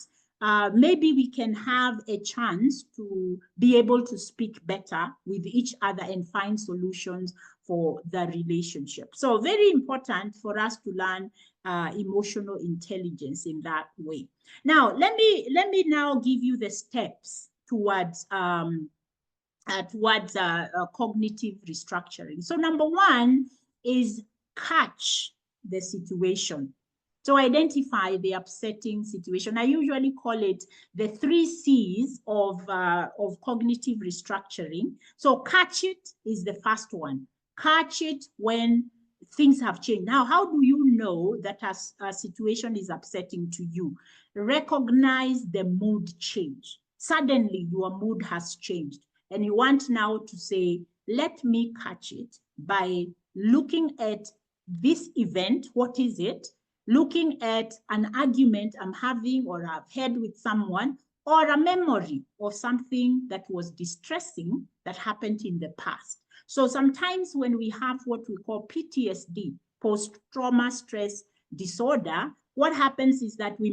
maybe we can have a chance to be able to speak better with each other and find solutions for the relationship. So very important for us to learn emotional intelligence in that way. Now, let me now give you the steps towards cognitive restructuring. So number one is catch the situation. So identify the upsetting situation. I usually call it the 3 C's of cognitive restructuring. So catch it is the first one. Catch it when things have changed. Now, how do you know that a situation is upsetting to you? Recognize the mood change. Suddenly, your mood has changed. And you want now to say, let me catch it by looking at this event. What is it? Looking at an argument I'm having or I've had with someone, or a memory of something that was distressing that happened in the past. So sometimes when we have what we call PTSD, post-trauma stress disorder, what happens is that we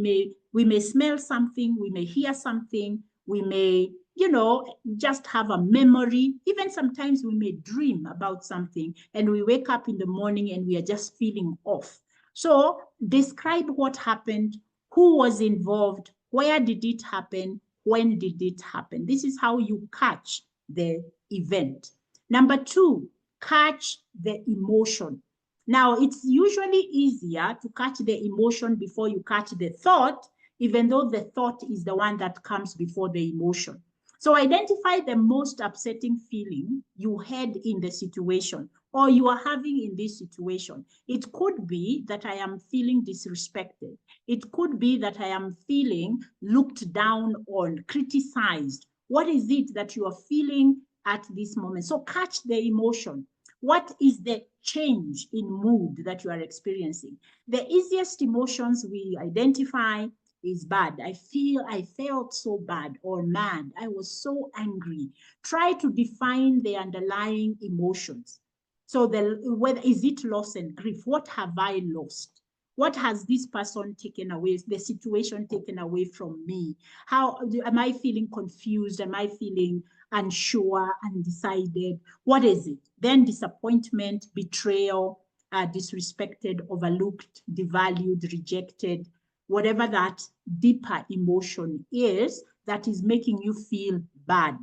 may smell something, we may hear something, we may you know, just have a memory. Even sometimes we may dream about something and we wake up in the morning and we are just feeling off. So describe what happened, who was involved, where did it happen, when did it happen. This is how you catch the event. Number two, catch the emotion. Now, it's usually easier to catch the emotion before you catch the thought, even though the thought is the one that comes before the emotion. So identify the most upsetting feeling you had in the situation or you are having in this situation. It could be that I am feeling disrespected. It could be that I am feeling looked down on, criticized. What is it that you are feeling at this moment? So catch the emotion. What is the change in mood that you are experiencing? The easiest emotions we identify is bad. I felt so bad or mad. I was so angry. Try to define the underlying emotions. So whether is it loss and grief? What have I lost? What has this person taken away, the situation taken away from me? How am I feeling confused? Am I feeling unsure, undecided? What is it? Then disappointment, betrayal, disrespected, overlooked, devalued, rejected, whatever that deeper emotion is that is making you feel bad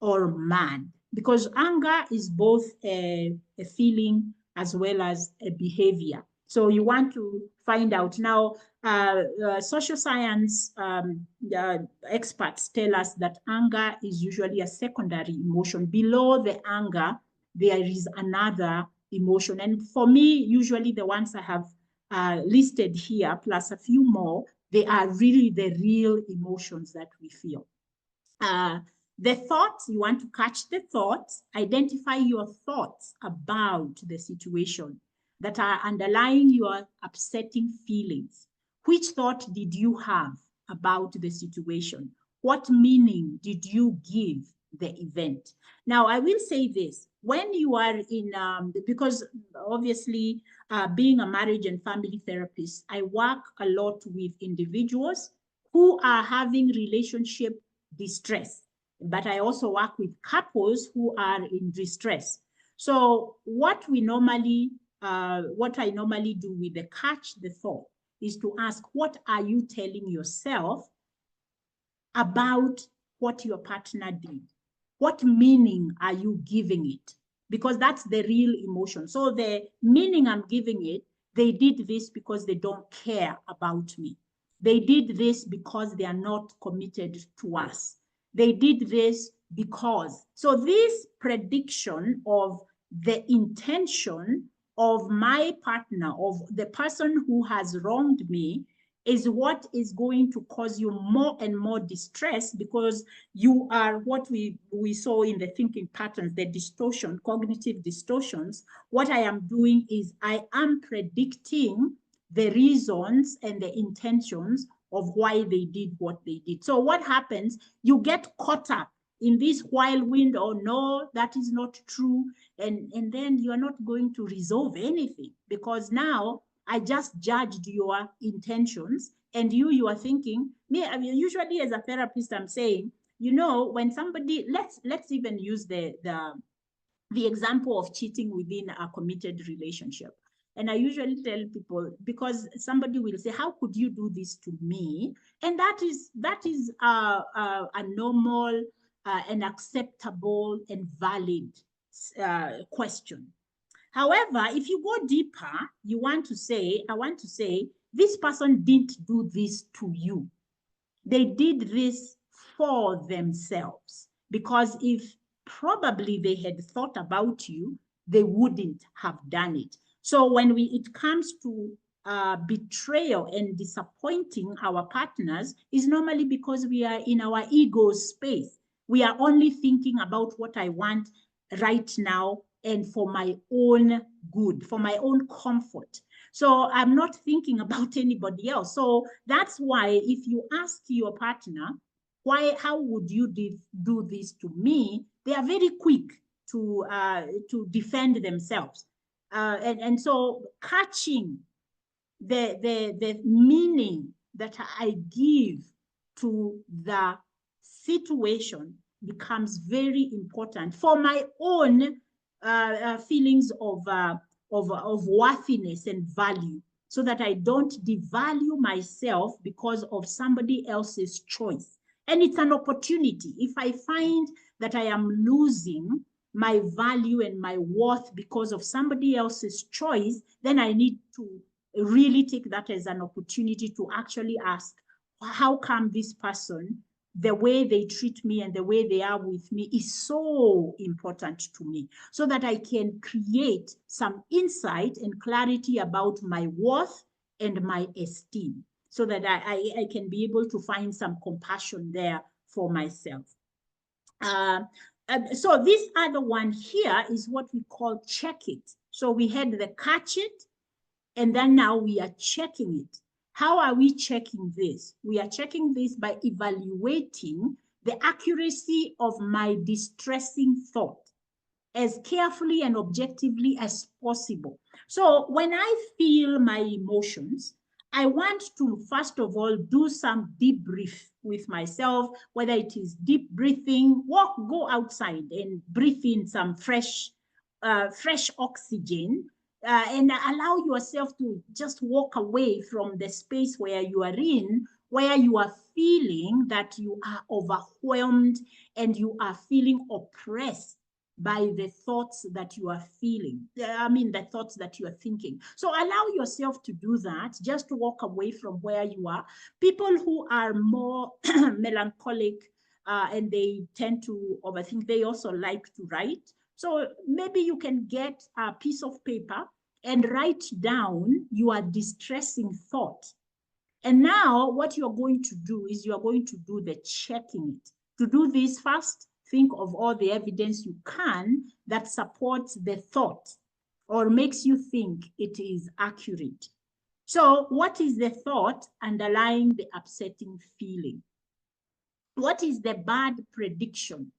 or mad. Because anger is both a feeling as well as a behavior. So you want to find out. Now, social science experts tell us that anger is usually a secondary emotion. Below the anger, there is another emotion. And for me, usually the ones I have listed here, plus a few more, they are really the real emotions that we feel. The thoughts, you want to catch the thoughts, identify your thoughts about the situation that are underlying your upsetting feelings. Which thought did you have about the situation? What meaning did you give the event? Now, I will say this, when you are in, because obviously being a marriage and family therapist, I work a lot with individuals who are having relationship distress, but I also work with couples who are in distress. So what I normally do with the catch the thought is to ask, what are you telling yourself about what your partner did? What meaning are you giving it? Because that's the real emotion. So the meaning I'm giving it, they did this because they don't care about me. They did this because they are not committed to us. They did this because. So this prediction of the intention of my partner, of the person who has wronged me, is what is going to cause you more and more distress, because you are what we saw in the thinking patterns, the distortion, cognitive distortions. What I am doing is I am predicting the reasons and the intentions of why they did what they did. So what happens, you get caught up in this whirlwind, or no, that is not true. And then you are not going to resolve anything, because now I just judged your intentions, and you are thinking, me, I mean, usually as a therapist, I'm saying, you know, when somebody, let's even use the example of cheating within a committed relationship. And I usually tell people, because somebody will say, how could you do this to me? And that is a normal and acceptable and valid question. However, if you go deeper, I want to say, this person didn't do this to you. They did this for themselves, because if probably they had thought about you, they wouldn't have done it. So when it comes to betrayal and disappointing our partners, is normally because we are in our ego space. We are only thinking about what I want right now and for my own good, for my own comfort. So I'm not thinking about anybody else. So that's why if you ask your partner, how would you do this to me? They are very quick to defend themselves. And so catching the meaning that I give to the situation becomes very important for my own feelings of worthiness and value, so that I don't devalue myself because of somebody else's choice. And it's an opportunity. If I find that I am losing my value and my worth because of somebody else's choice, then I need to really take that as an opportunity to actually ask, how come this person, the way they treat me and the way they are with me is so important to me, so that I can create some insight and clarity about my worth and my esteem, so that I can be able to find some compassion there for myself. So this other one here is what we call check it. So we had the catch it, and then now we are checking it. How are we checking this? We are checking this by evaluating the accuracy of my distressing thought as carefully and objectively as possible. So when I feel my emotions, I want to, first of all, do some debrief with myself, whether it is deep breathing, go outside and breathe in some fresh oxygen, and allow yourself to just walk away from the space where you are in, where you are feeling that you are overwhelmed and you are feeling oppressed by the thoughts that you are feeling. The thoughts that you are thinking. So allow yourself to do that, just to walk away from where you are. People who are more melancholic and they tend to overthink, they also like to write. So maybe you can get a piece of paper and write down your distressing thought. And now what you're going to do is you're going to do the checking it. To do this first, think of all the evidence you can that supports the thought or makes you think it is accurate. So what is the thought underlying the upsetting feeling? What is the bad prediction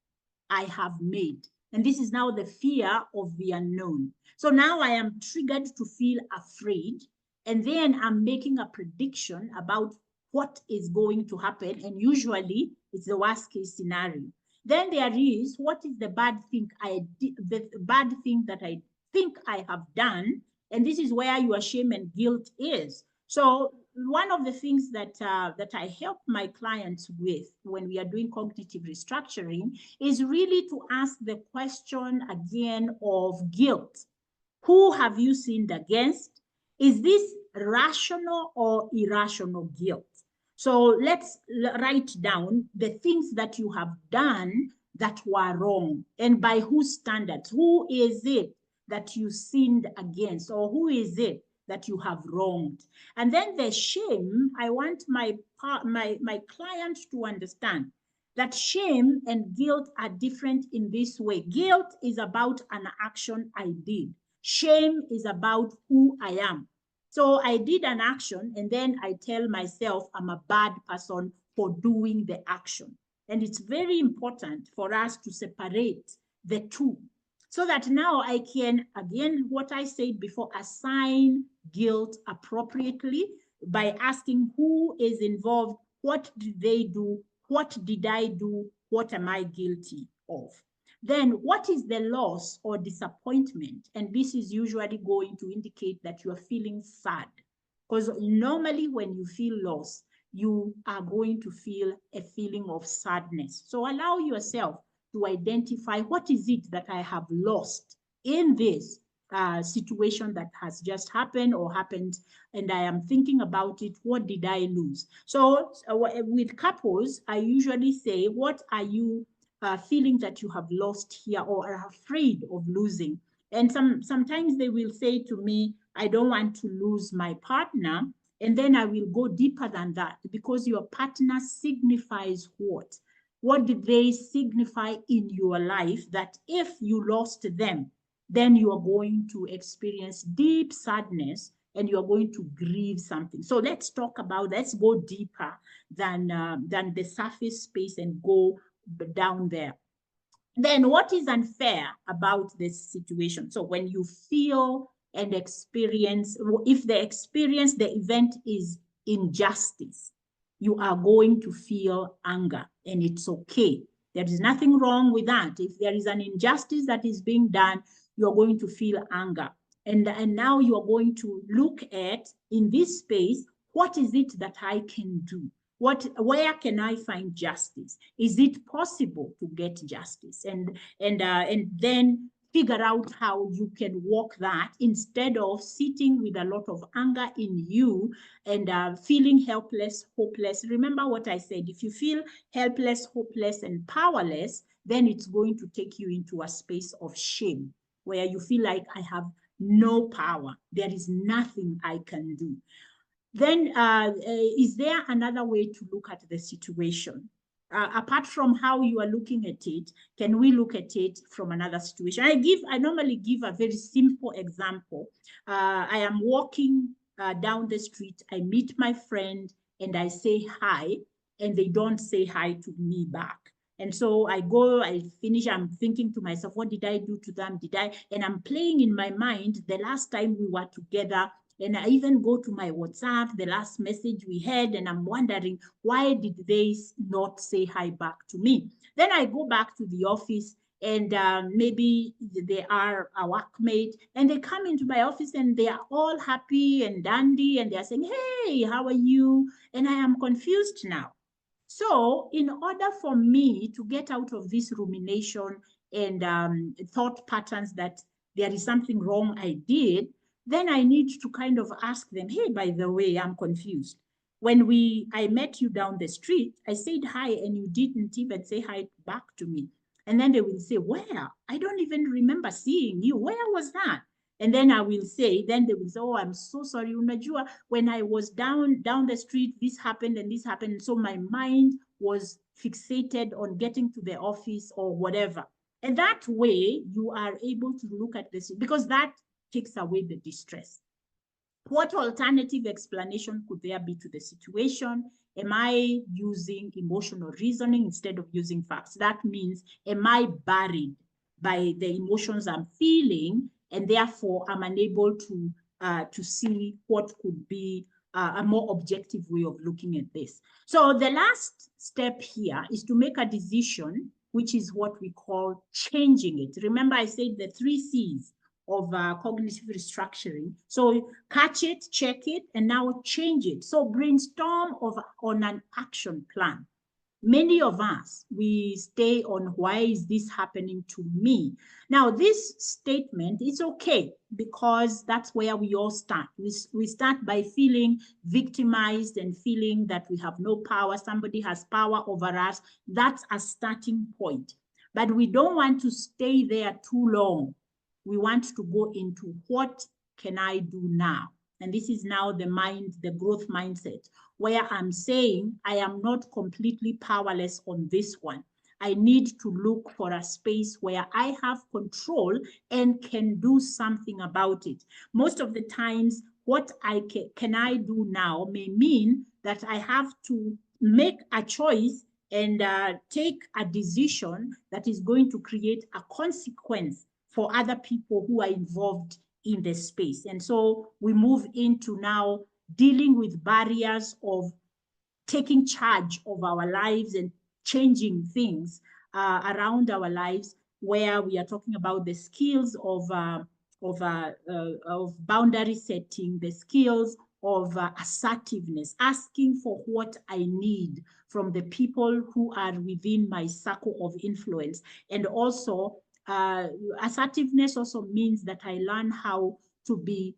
I have made? And this is now the fear of the unknown. So now I am triggered to feel afraid, and then I'm making a prediction about what is going to happen, and usually it's the worst case scenario. Then there is, what is the bad thing that I think I have done, and this is where your shame and guilt is. So one of the things that I help my clients with when we are doing cognitive restructuring is really to ask the question again of guilt. Who have you sinned against? Is this rational or irrational guilt? So let's write down the things that you have done that were wrong, and by whose standards. Who is it that you sinned against, or who is it that you have wronged? And then the shame, I want my client to understand that shame and guilt are different in this way. Guilt is about an action I did. Shame is about who I am. So I did an action, and then I tell myself I'm a bad person for doing the action. And it's very important for us to separate the two, so that now I can, again, what I said before, assign guilt appropriately by asking who is involved, what did they do, what did I do, what am I guilty of? Then what is the loss or disappointment? And this is usually going to indicate that you are feeling sad, because normally when you feel loss, you are going to feel a feeling of sadness. So allow yourself to identify, what is it that I have lost in this situation that has just happened or happened, and I am thinking about it. What did I lose? So with couples, I usually say, what are you feeling that you have lost here or are afraid of losing? And sometimes they will say to me, I don't want to lose my partner. And then I will go deeper than that, because your partner signifies what? What did they signify in your life that if you lost them, then you are going to experience deep sadness and you're going to grieve something? So let's go deeper than the surface space and go down there. Then what is unfair about this situation? So when you feel and experience, if the event is injustice, you are going to feel anger. and it's okay. There is nothing wrong with that. If there is an injustice that is being done, you're going to feel anger. And now you are going to look at, in this space, what is it that I can do? Where can I find justice? Is it possible to get justice? And then figure out how you can walk that, instead of sitting with a lot of anger in you and feeling helpless, hopeless. Remember what I said, if you feel helpless, hopeless, and powerless, then it's going to take you into a space of shame, where you feel like, I have no power. There is nothing I can do. Then is there another way to look at the situation? Apart from how you are looking at it, can we look at it from another situation? I normally give a very simple example. I am walking down the street, I meet my friend, and I say hi, and they don't say hi to me back. And so I go, I finish, I'm thinking to myself, what did I do to them? And I'm playing in my mind the last time we were together. And I even go to my WhatsApp, the last message we had, and I'm wondering, why did they not say hi back to me? Then I go back to the office, and maybe they are a workmate, and they come into my office and they are all happy and dandy, and they're saying, hey, how are you? And I am confused now. So in order for me to get out of this rumination and thought patterns that there is something wrong I did, then I need to kind of ask them, hey, by the way, I'm confused. When I met you down the street, I said hi, and you didn't even say hi back to me. And then they will say, where? I don't even remember seeing you. Where was that? And then I will say, then they will say, oh, I'm so sorry. Unajua, when I was down the street, this happened and this happened. So my mind was fixated on getting to the office or whatever. And that way you are able to look at this, because that takes away the distress. What alternative explanation could there be to the situation? Am I using emotional reasoning instead of using facts? That means, am I buried by the emotions I'm feeling, and therefore I'm unable to see what could be a more objective way of looking at this? So the last step here is to make a decision, which is what we call changing it. Remember, I said the 3 C's of cognitive restructuring. So catch it, check it, and now change it. So brainstorm on an action plan. Many of us, we stay on, why is this happening to me? Now, this statement is okay, because that's where we all start. We start by feeling victimized and feeling that we have no power. Somebody has power over us. That's a starting point. But we don't want to stay there too long. We want to go into, what can I do now? And this is now the growth mindset, where I'm saying, I am not completely powerless on this one. I need to look for a space where I have control and can do something about it. Most of the times, what can I do now may mean that I have to make a choice and take a decision that is going to create a consequence for other people who are involved in the space. And so we move into now dealing with barriers of taking charge of our lives and changing things around our lives, where we are talking about the skills of boundary setting, the skills of assertiveness, asking for what I need from the people who are within my circle of influence. And also, assertiveness also means that I learn how to be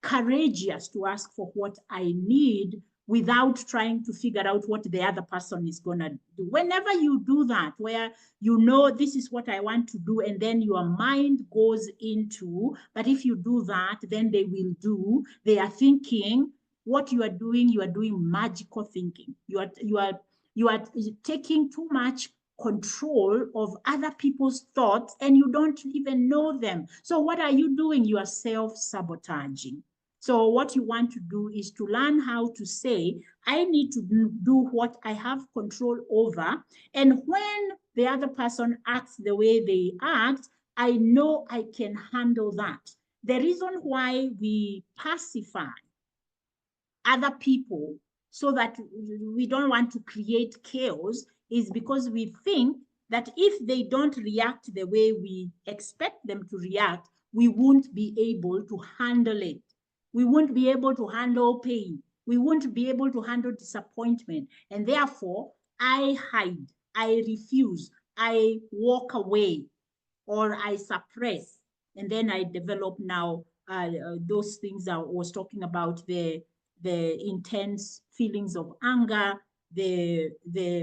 courageous to ask for what I need without trying to figure out what the other person is going to do. Whenever you do that, where you know this is what I want to do, and then your mind goes into, but if you do that, then they will do, they are thinking, what you are doing magical thinking. You are taking too much control of other people's thoughts, and you don't even know them. So what are you doing? You are self-sabotaging. So what you want to do is to learn how to say, I need to do what I have control over. And when the other person acts the way they act, I know I can handle that. The reason why we pacify other people so that we don't want to create chaos, is because we think that if they don't react the way we expect them to react, we won't be able to handle it. We won't be able to handle pain. We won't be able to handle disappointment. And therefore, I hide, I refuse, I walk away, or I suppress. And then I develop now those things I was talking about, the intense feelings of anger, the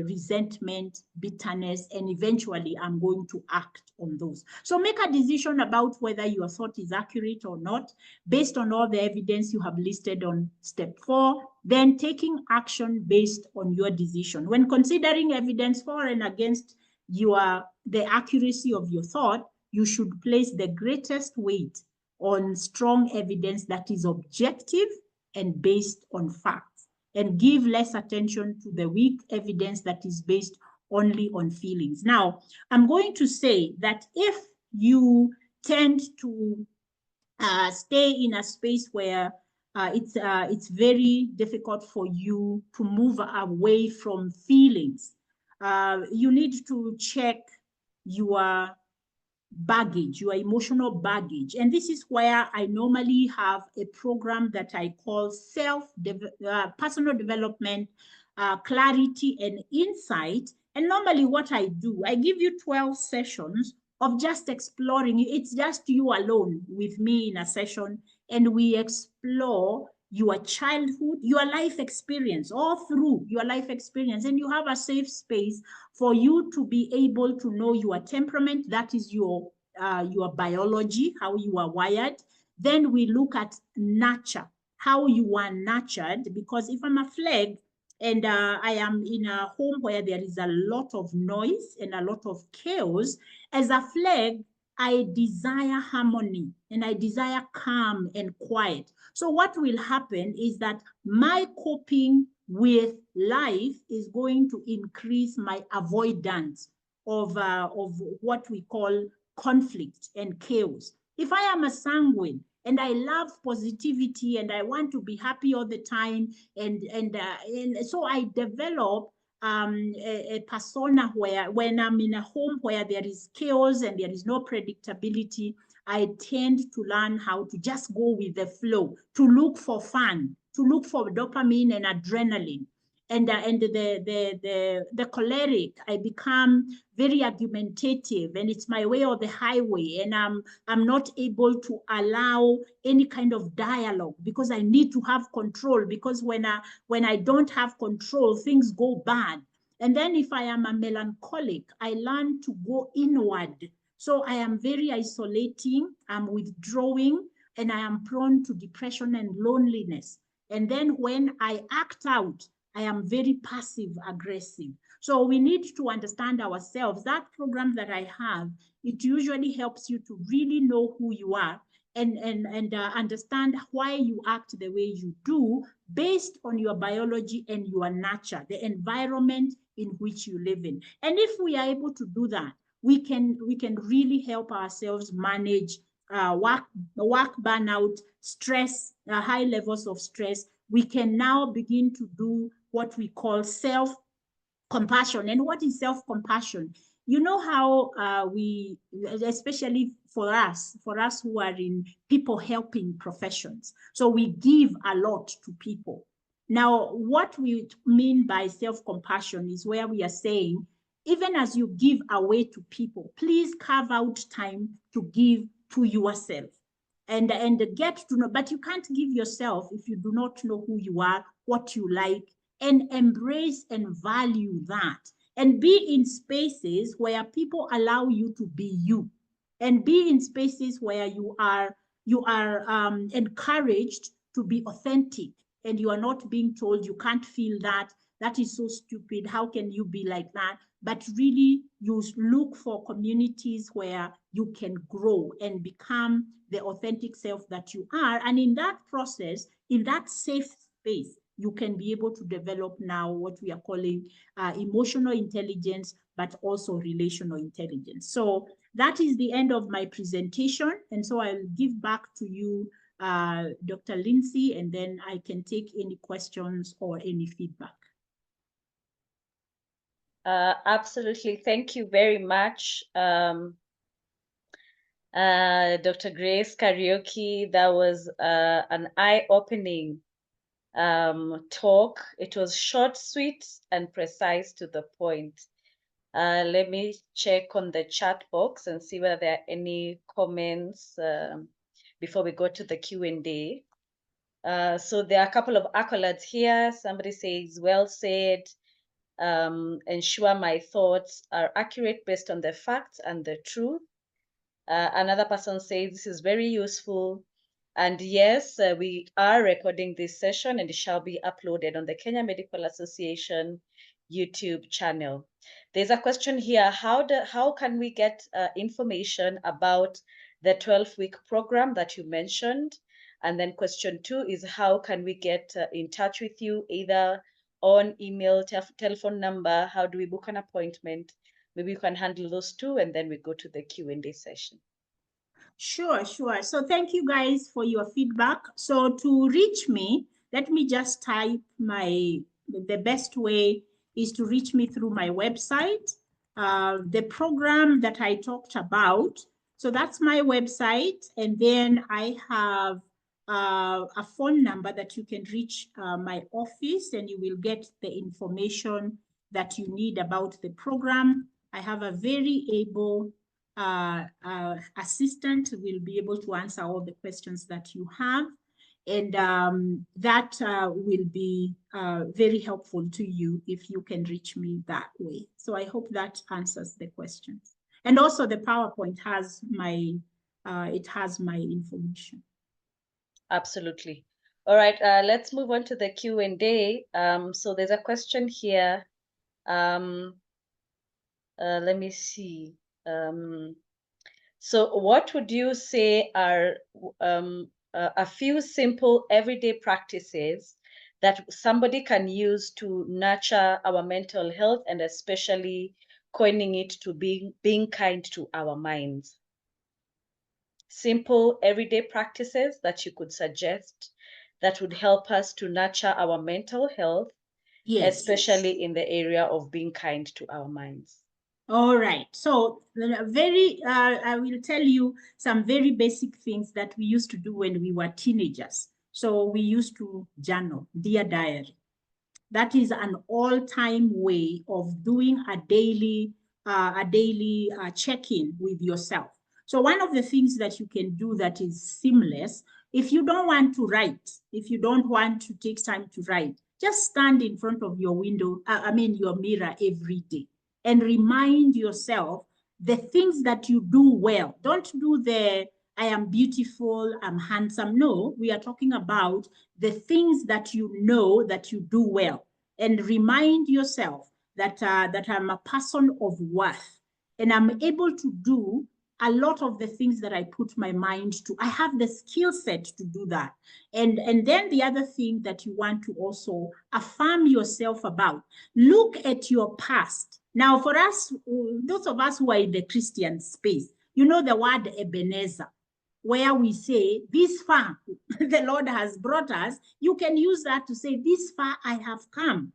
resentment, bitterness, and eventually I'm going to act on those. So make a decision about whether your thought is accurate or not, based on all the evidence you have listed on step 4, then taking action based on your decision. When considering evidence for and against the accuracy of your thought, you should place the greatest weight on strong evidence that is objective and based on facts, and give less attention to the weak evidence that is based only on feelings. Now, I'm going to say that if you tend to stay in a space where it's very difficult for you to move away from feelings, you need to check your baggage, your emotional baggage. And this is where I normally have a program that I call personal development, clarity and insight. And normally what I do, I give you 12 sessions of just exploring. It's just you alone with me in a session, and we explore your childhood, your life experience, all through your life experience. And you have a safe space for you to be able to know your temperament. That is your biology, how you are wired. Then we look at nurture, how you are nurtured. Because if I'm a flag and I am in a home where there is a lot of noise and a lot of chaos, as a flag, I desire harmony and I desire calm and quiet. So what will happen is that my coping with life is going to increase my avoidance of what we call conflict and chaos. If I am a sanguine and I love positivity and I want to be happy all the time, and so I develop a persona where when I'm in a home where there is chaos and there is no predictability, I tend to learn how to just go with the flow, to look for fun, to look for dopamine and adrenaline. And the choleric, I become very argumentative, and it's my way or the highway, and I'm not able to allow any kind of dialogue because I need to have control, because when I don't have control, things go bad. And then if I am a melancholic, I learn to go inward. So I am very isolating, I'm withdrawing, and I am prone to depression and loneliness. And then when I act out, I am very passive aggressive. So we need to understand ourselves. That program that I have, it usually helps you to really know who you are and understand why you act the way you do based on your biology and your nurture, the environment in which you live in. And if we are able to do that, we can really help ourselves manage work burnout, stress, high levels of stress. We can now begin to do what we call self-compassion. And what is self-compassion? You know how we, especially for us who are in people helping professions, so we give a lot to people. Now, what we mean by self-compassion is where we are saying, even as you give away to people, please carve out time to give to yourself and get to know. But you can't give yourself if you do not know who you are, what you like, and embrace and value that. And be in spaces where people allow you to be you, and be in spaces where you are encouraged to be authentic, and you are not being told you can't feel that, that is so stupid, how can you be like that? But really, you look for communities where you can grow and become the authentic self that you are. And in that process, in that safe space, you can be able to develop now what we are calling emotional intelligence, but also relational intelligence. So that is the end of my presentation. And so I'll give back to you, Dr. Lindsay, and then I can take any questions or any feedback. Absolutely. Thank you very much, Dr. Grace Karaoke. That was an eye-opening talk. It was short, sweet, and precise to the point. Let me check on the chat box and see whether there are any comments before we go to the Q&A. So there are a couple of accolades here. Somebody says, well said. Ensure my thoughts are accurate based on the facts and the truth. Another person says, this is very useful. And yes, we are recording this session and it shall be uploaded on the Kenya Medical Association YouTube channel. There's a question here, how can we get information about the 12-week program that you mentioned? And then question 2 is, how can we get in touch with you, either on email, telephone number? How do we book an appointment? Maybe you can handle those two, and then we go to the Q&A session. Sure. So thank you guys for your feedback. So to reach me, let me just type the best way is to reach me through my website. The program that I talked about, so that's my website. And then I have a phone number that you can reach my office, and you will get the information that you need about the program. I have a very able assistant will be able to answer all the questions that you have. And that will be very helpful to you if you can reach me that way. So I hope that answers the questions. And also the PowerPoint has it has my information. Absolutely. All right, let's move on to the Q&A. So there's a question here. Let me see. So what would you say are a few simple everyday practices that somebody can use to nurture our mental health, and especially coining it to being kind to our minds? Simple everyday practices that you could suggest that would help us to nurture our mental health, Yes. especially in the area of being kind to our minds. All right. So I will tell you some very basic things that we used to do when we were teenagers. So we used to journal, dear diary. That is an all-time way of doing a daily check-in with yourself. So one of the things that you can do that is seamless, if you don't want to write, if you don't want to take time to write, just stand in front of your window, your mirror every day, and remind yourself the things that you do well. Don't do the I am beautiful, I'm handsome. No, we are talking about the things that you know that you do well, and remind yourself that I'm a person of worth, and I'm able to do a lot of the things that I put my mind to. I have the skill set to do that. And then the other thing that you want to also affirm yourself about, look at your past. Now, for us, those of us who are in the Christian space, you know the word Ebenezer, where we say, this far the Lord has brought us. You can use that to say, this far I have come.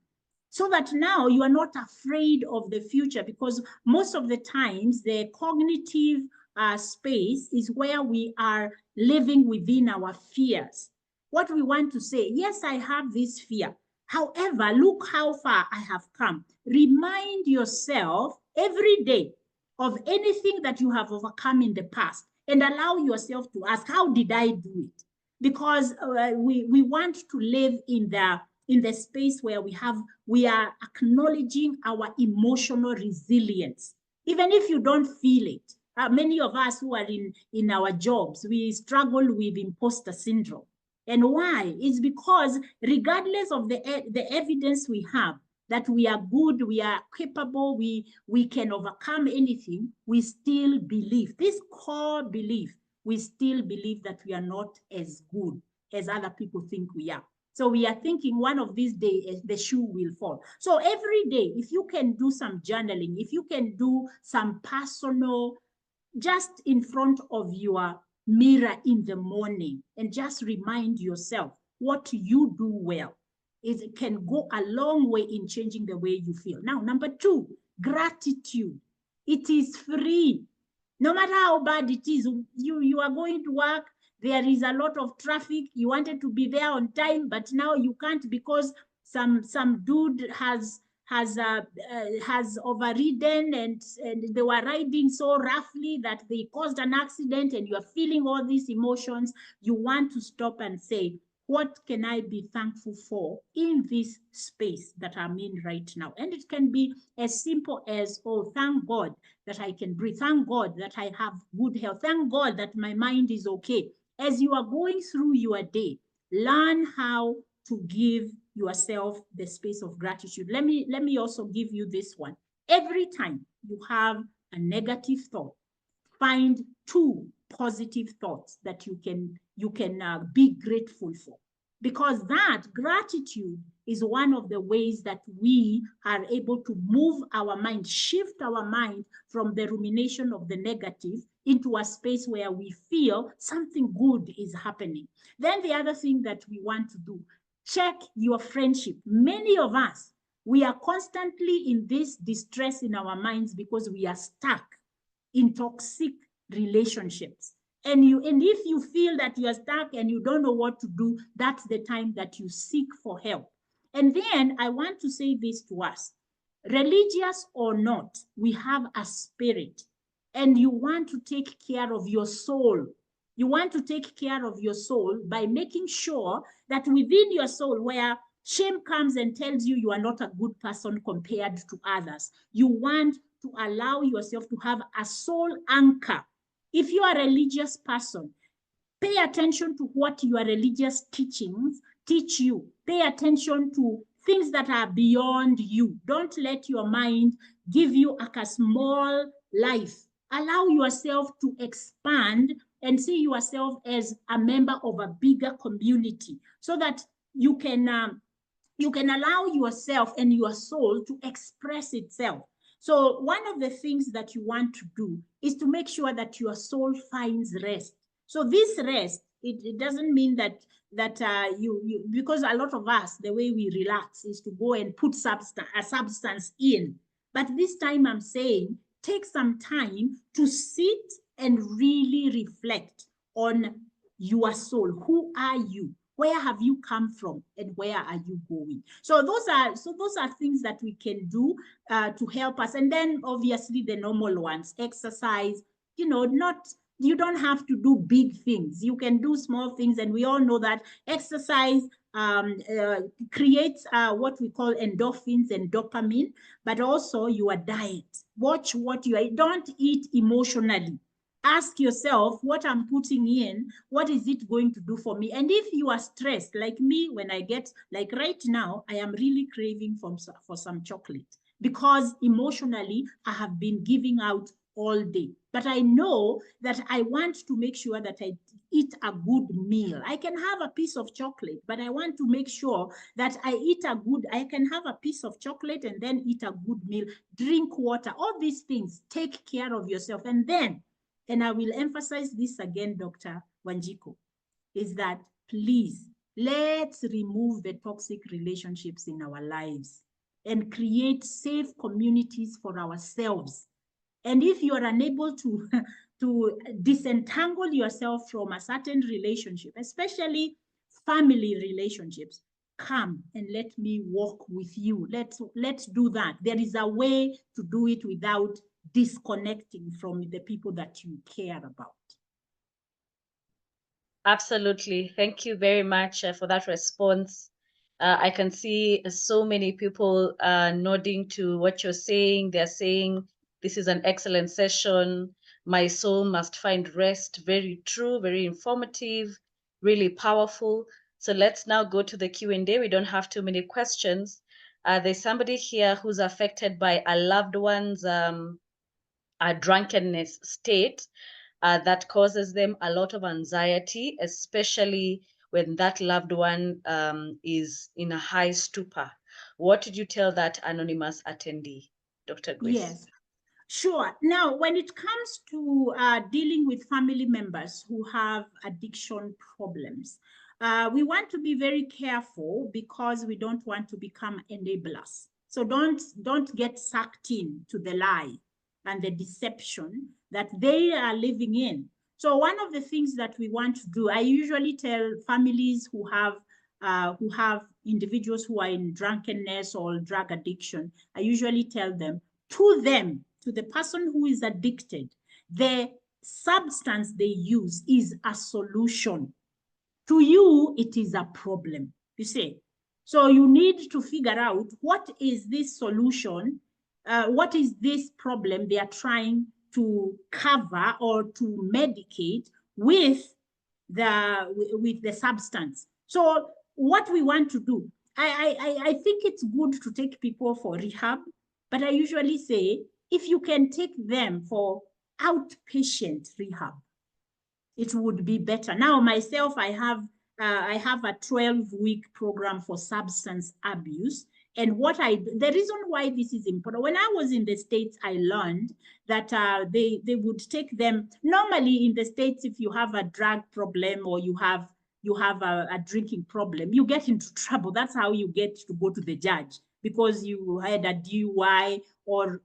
So that now you are not afraid of the future, because most of the times the cognitive space is where we are living within our fears. What we want to say, yes, I have this fear. However, look how far I have come. Remind yourself every day of anything that you have overcome in the past, and allow yourself to ask, how did I do it? Because we want to live in the space where we are acknowledging our emotional resilience, even if you don't feel it. Many of us who are in our jobs, we struggle with imposter syndrome. And why? It's because regardless of the evidence we have that we are good, we are capable, we can overcome anything, we still believe, this core belief, we still believe that we are not as good as other people think we are. So we are thinking one of these days the shoe will fall. So every day, if you can do some journaling, if you can do some personal, just in front of your mirror in the morning and just remind yourself what you do well. It can go a long way in changing the way you feel. Now, number 2, gratitude. It is free. No matter how bad it is, you are going to work, there is a lot of traffic, you wanted to be there on time, but now you can't because some dude has overridden and they were riding so roughly that they caused an accident, and you are feeling all these emotions. You want to stop and say, what can I be thankful for in this space that I'm in right now? And it can be as simple as, oh, thank God that I can breathe. Thank God that I have good health. Thank God that my mind is okay. As you are going through your day, learn how to give yourself the space of gratitude. Let me also give you this one. Every time you have a negative thought, find 2 positive thoughts that you can be grateful for, because that gratitude is one of the ways that we are able to move our mind, shift our mind from the rumination of the negative into a space where we feel something good is happening. Then the other thing that we want to do, check your friendship. Many of us, we are constantly in this distress in our minds because we are stuck in toxic relationships. And if you feel that you are stuck and you don't know what to do, that's the time that you seek for help. And then I want to say this to us. Religious or not, we have a spirit, and you want to take care of your soul. You want to take care of your soul by making sure that within your soul, where shame comes and tells you you are not a good person compared to others, you want to allow yourself to have a soul anchor. If you are a religious person, pay attention to what your religious teachings teach you. Pay attention to things that are beyond you. Don't let your mind give you a small life. Allow yourself to expand and see yourself as a member of a bigger community, so that you can allow yourself and your soul to express itself. So one of the things that you want to do is to make sure that your soul finds rest. So this rest, it doesn't mean that you because a lot of us, the way we relax is to go and put a substance in. But this time I'm saying, take some time to sit and really reflect on your soul. Who are you? Where have you come from, and where are you going? So those are things that we can do to help us. And then obviously the normal ones, exercise. You don't have to do big things. You can do small things, and we all know that exercise creates what we call endorphins and dopamine. But also your diet. Watch what you eat. Don't eat emotionally. Ask yourself, what I'm putting in, what is it going to do for me? And if you are stressed, like me, when I get, like right now, I am really craving for some chocolate, because emotionally, I have been giving out all day. But I know that I want to make sure that I eat a good meal. I can have a piece of chocolate, but I want to make sure that I can have a piece of chocolate and then eat a good meal, drink water, all these things. Take care of yourself. And then, and I will emphasize this again, Dr. Wanjiku, is that please, let's remove the toxic relationships in our lives and create safe communities for ourselves. And if you are unable to, to disentangle yourself from a certain relationship, especially family relationships, come and let me walk with you. Let's do that. There is a way to do it without disconnecting from the people that you care about. Absolutely. Thank you very much for that response. I can see so many people nodding to what you're saying. They're saying, this is an excellent session. My soul must find rest. Very true, very informative, really powerful. So let's now go to the Q&A. We don't have too many questions. There's somebody here who's affected by a loved one's drunkenness state. That causes them a lot of anxiety, especially when that loved one is in a high stupor. What did you tell that anonymous attendee, Dr. Grace? Yes. Sure. Now, when it comes to dealing with family members who have addiction problems, we want to be very careful because we don't want to become enablers. So don't get sucked in to the lie and the deception that they are living in. So one of the things that we want to do, I usually tell families who have individuals who are in drunkenness or drug addiction, I usually tell them, to them, to the person who is addicted, the substance they use is a solution. To you, it is a problem, you see. So you need to figure out what is this solution, what is this problem they are trying to cover or to medicate with the substance. So what we want to do, I think it's good to take people for rehab, but I usually say if you can take them for outpatient rehab, it would be better. Now, myself, I have a 12-week program for substance abuse. And the reason why this is important, when I was in the States, I learned that they would take them, normally in the States, if you have a drug problem or you have a drinking problem, you get into trouble. That's how you get to go to the judge, because you had a DUI or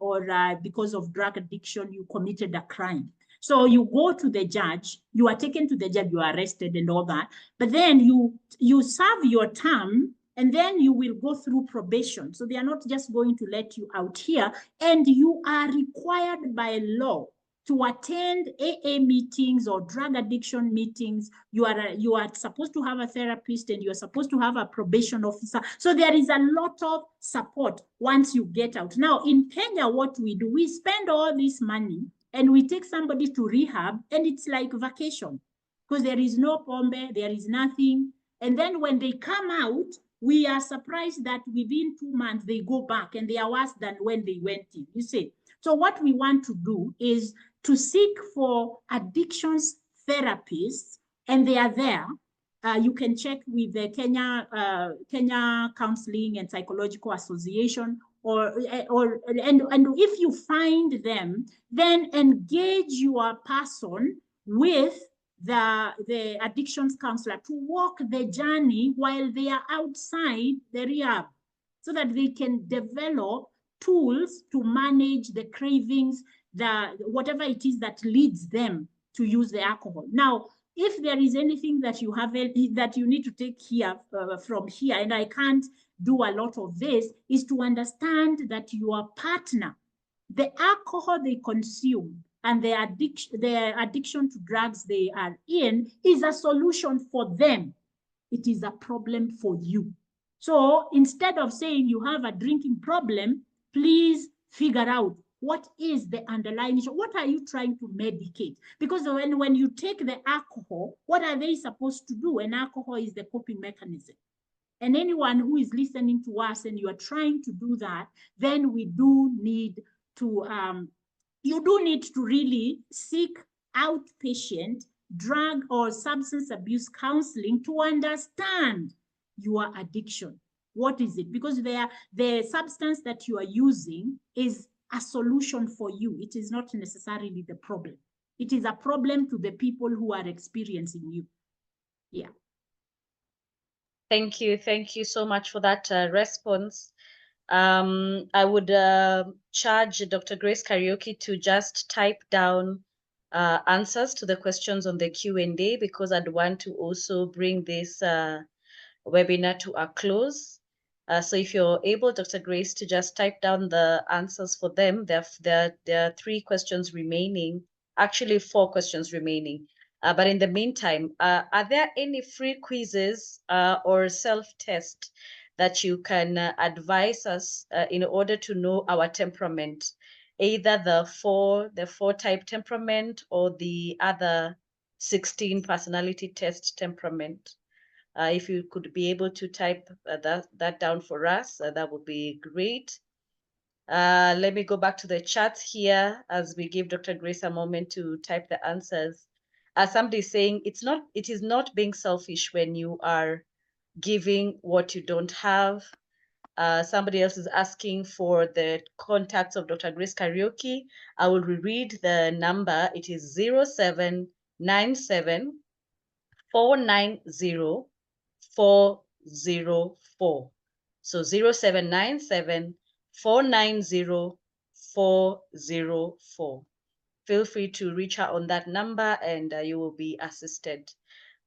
because of drug addiction, you committed a crime. So you go to the judge, you are taken to the judge, you are arrested and all that. But then you serve your term, and then you will go through probation. So they are not just going to let you out here. And you are required by law to attend AA meetings or drug addiction meetings. You are supposed to have a therapist, and you are supposed to have a probation officer. So there is a lot of support once you get out. Now, in Kenya, what we do, we spend all this money and we take somebody to rehab, and it's like vacation, because there is no pombe, there is nothing. And then when they come out, we are surprised that within 2 months they go back and they are worse than when they went in, you see. So what we want to do is to seek for addictions therapists, and they are there. You can check with the Kenya Counseling and Psychological Association, and if you find them, then engage your person with the addictions counselor to walk the journey while they are outside the rehab, so that they can develop tools to manage the cravings, whatever it is that leads them to use the alcohol. Now, if there is anything that you have that you need to take here from here, and I can't do a lot of this, is to understand that your partner, the alcohol they consume and the addiction to drugs they are in, is a solution for them. It is a problem for you. So instead of saying you have a drinking problem, please figure out what is the underlying issue. What are you trying to medicate? Because when you take the alcohol, what are they supposed to do? And alcohol is the coping mechanism. And anyone who is listening to us and you are trying to do that, then we do need to, you do need to really seek outpatient drug or substance abuse counseling to understand your addiction. What is it? Because the substance that you are using is a solution for you. It is not necessarily the problem. It is a problem to the people who are experiencing you. Yeah. Thank you so much for that response. I would charge Dr. Grace Karaoke to just type down answers to the questions on the Q&A, because I'd want to also bring this webinar to a close. So if you're able, Dr. Grace, to just type down the answers for them. There are 3 questions remaining, actually 4 questions remaining. But in the meantime, are there any free quizzes or self-test that you can advise us in order to know our temperament, either the 4 type temperament or the other 16 personality test temperament? If you could be able to type that down for us, that would be great. Let me go back to the chat here as we give Dr. Grace a moment to type the answers. Somebody is saying it is not being selfish when you are giving what you don't have. Somebody else is asking for the contacts of Dr. Grace Karaoke. I will reread the number. It is 0797 490 404. So 0797 490 404. Feel free to reach out on that number and you will be assisted.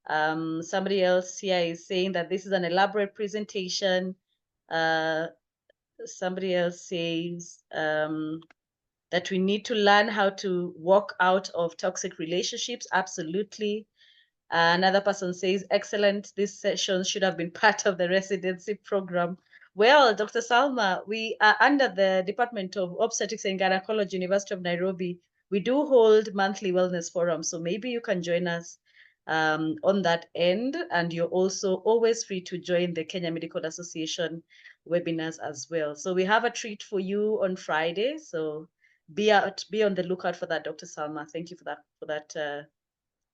Somebody else here is saying that this is an elaborate presentation. Somebody else says that we need to learn how to walk out of toxic relationships. Absolutely. Another person says, excellent. This session should have been part of the residency program. Well, Dr. Salma, we are under the Department of Obstetrics and Gynecology, University of Nairobi. We do hold monthly wellness forums, so maybe you can join us on that end. And you're also always free to join the Kenya Medical Association webinars as well. So we have a treat for you on Friday. So be on the lookout for that, Dr. Salma. Thank you for that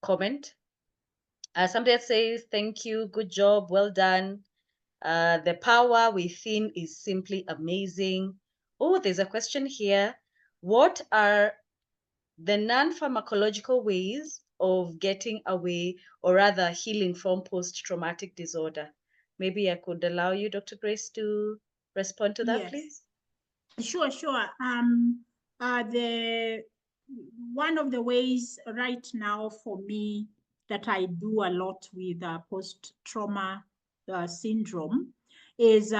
comment. Somebody says, thank you, good job, well done. The power within is simply amazing. Oh, there's a question here. What are the non-pharmacological ways of getting away, or rather healing from post-traumatic disorder? Maybe I could allow you, Dr. Grace, to respond to that, Yes. please. Sure. The one of the ways right now for me that I do a lot with post-trauma syndrome is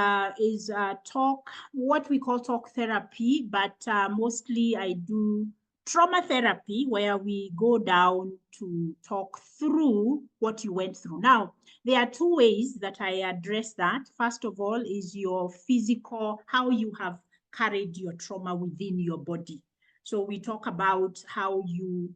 what we call talk therapy, but mostly I do trauma therapy, where we go down to talk through what you went through. Now, there are two ways that I address that. First of all is your physical, how you have carried your trauma within your body. So we talk about how you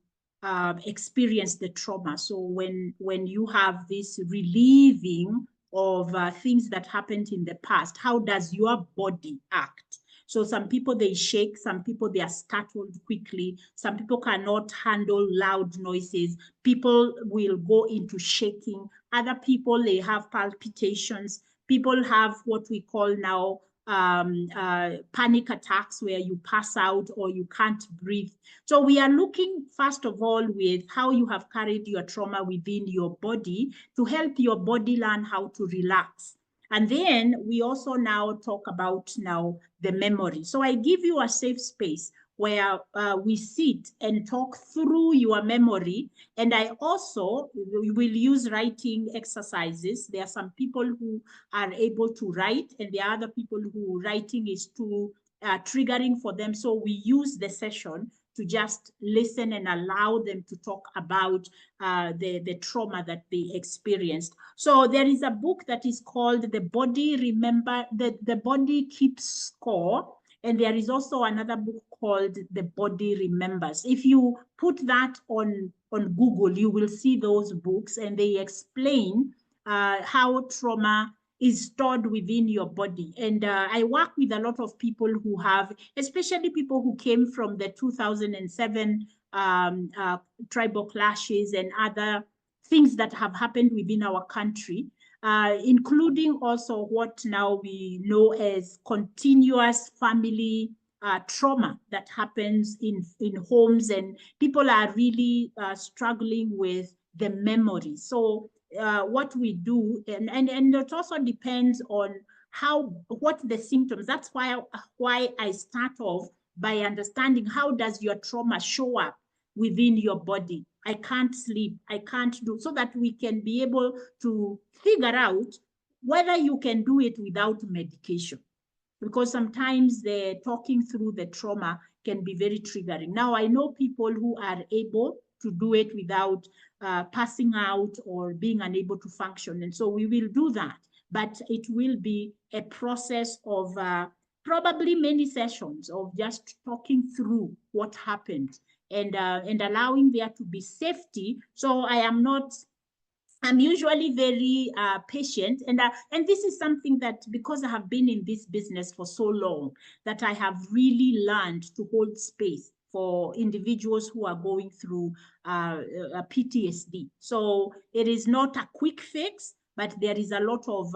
experience the trauma. So when you have this relieving of things that happened in the past, how does your body act? So some people, they shake. Some people, they are startled quickly. Some people cannot handle loud noises. People will go into shaking. Other people, they have palpitations. People have what we call now panic attacks, where you pass out or you can't breathe. So we are looking, first of all, with how you have carried your trauma within your body to help your body learn how to relax. And then we also now talk about now the memory. So I give you a safe space where we sit and talk through your memory. And I also will use writing exercises. There are some people who are able to write, and there are other people who writing is too triggering for them. So we use the session to just listen and allow them to talk about the trauma that they experienced. So there is a book that is called The Body Keeps Score. And there is also another book called The Body Remembers. If you put that on Google, you will see those books, and they explain how trauma is stored within your body. And I work with a lot of people who have, especially people who came from the 2007 tribal clashes and other things that have happened within our country, including also what now we know as continuous family trauma that happens in homes, and people are really struggling with the memory. So what we do, and it also depends on what the symptoms. That's why I start off by understanding how does your trauma show up within your body. I can't sleep, I can't do, so that we can be able to figure out whether you can do it without medication, because sometimes the talking through the trauma can be very triggering. Now, I know people who are able to do it without passing out or being unable to function. And so we will do that, but it will be a process of probably many sessions of just talking through what happened, and allowing there to be safety. So I'm usually very patient, and this is something that, because I have been in this business for so long, that I have really learned to hold space for individuals who are going through PTSD. So it is not a quick fix, but there is a lot of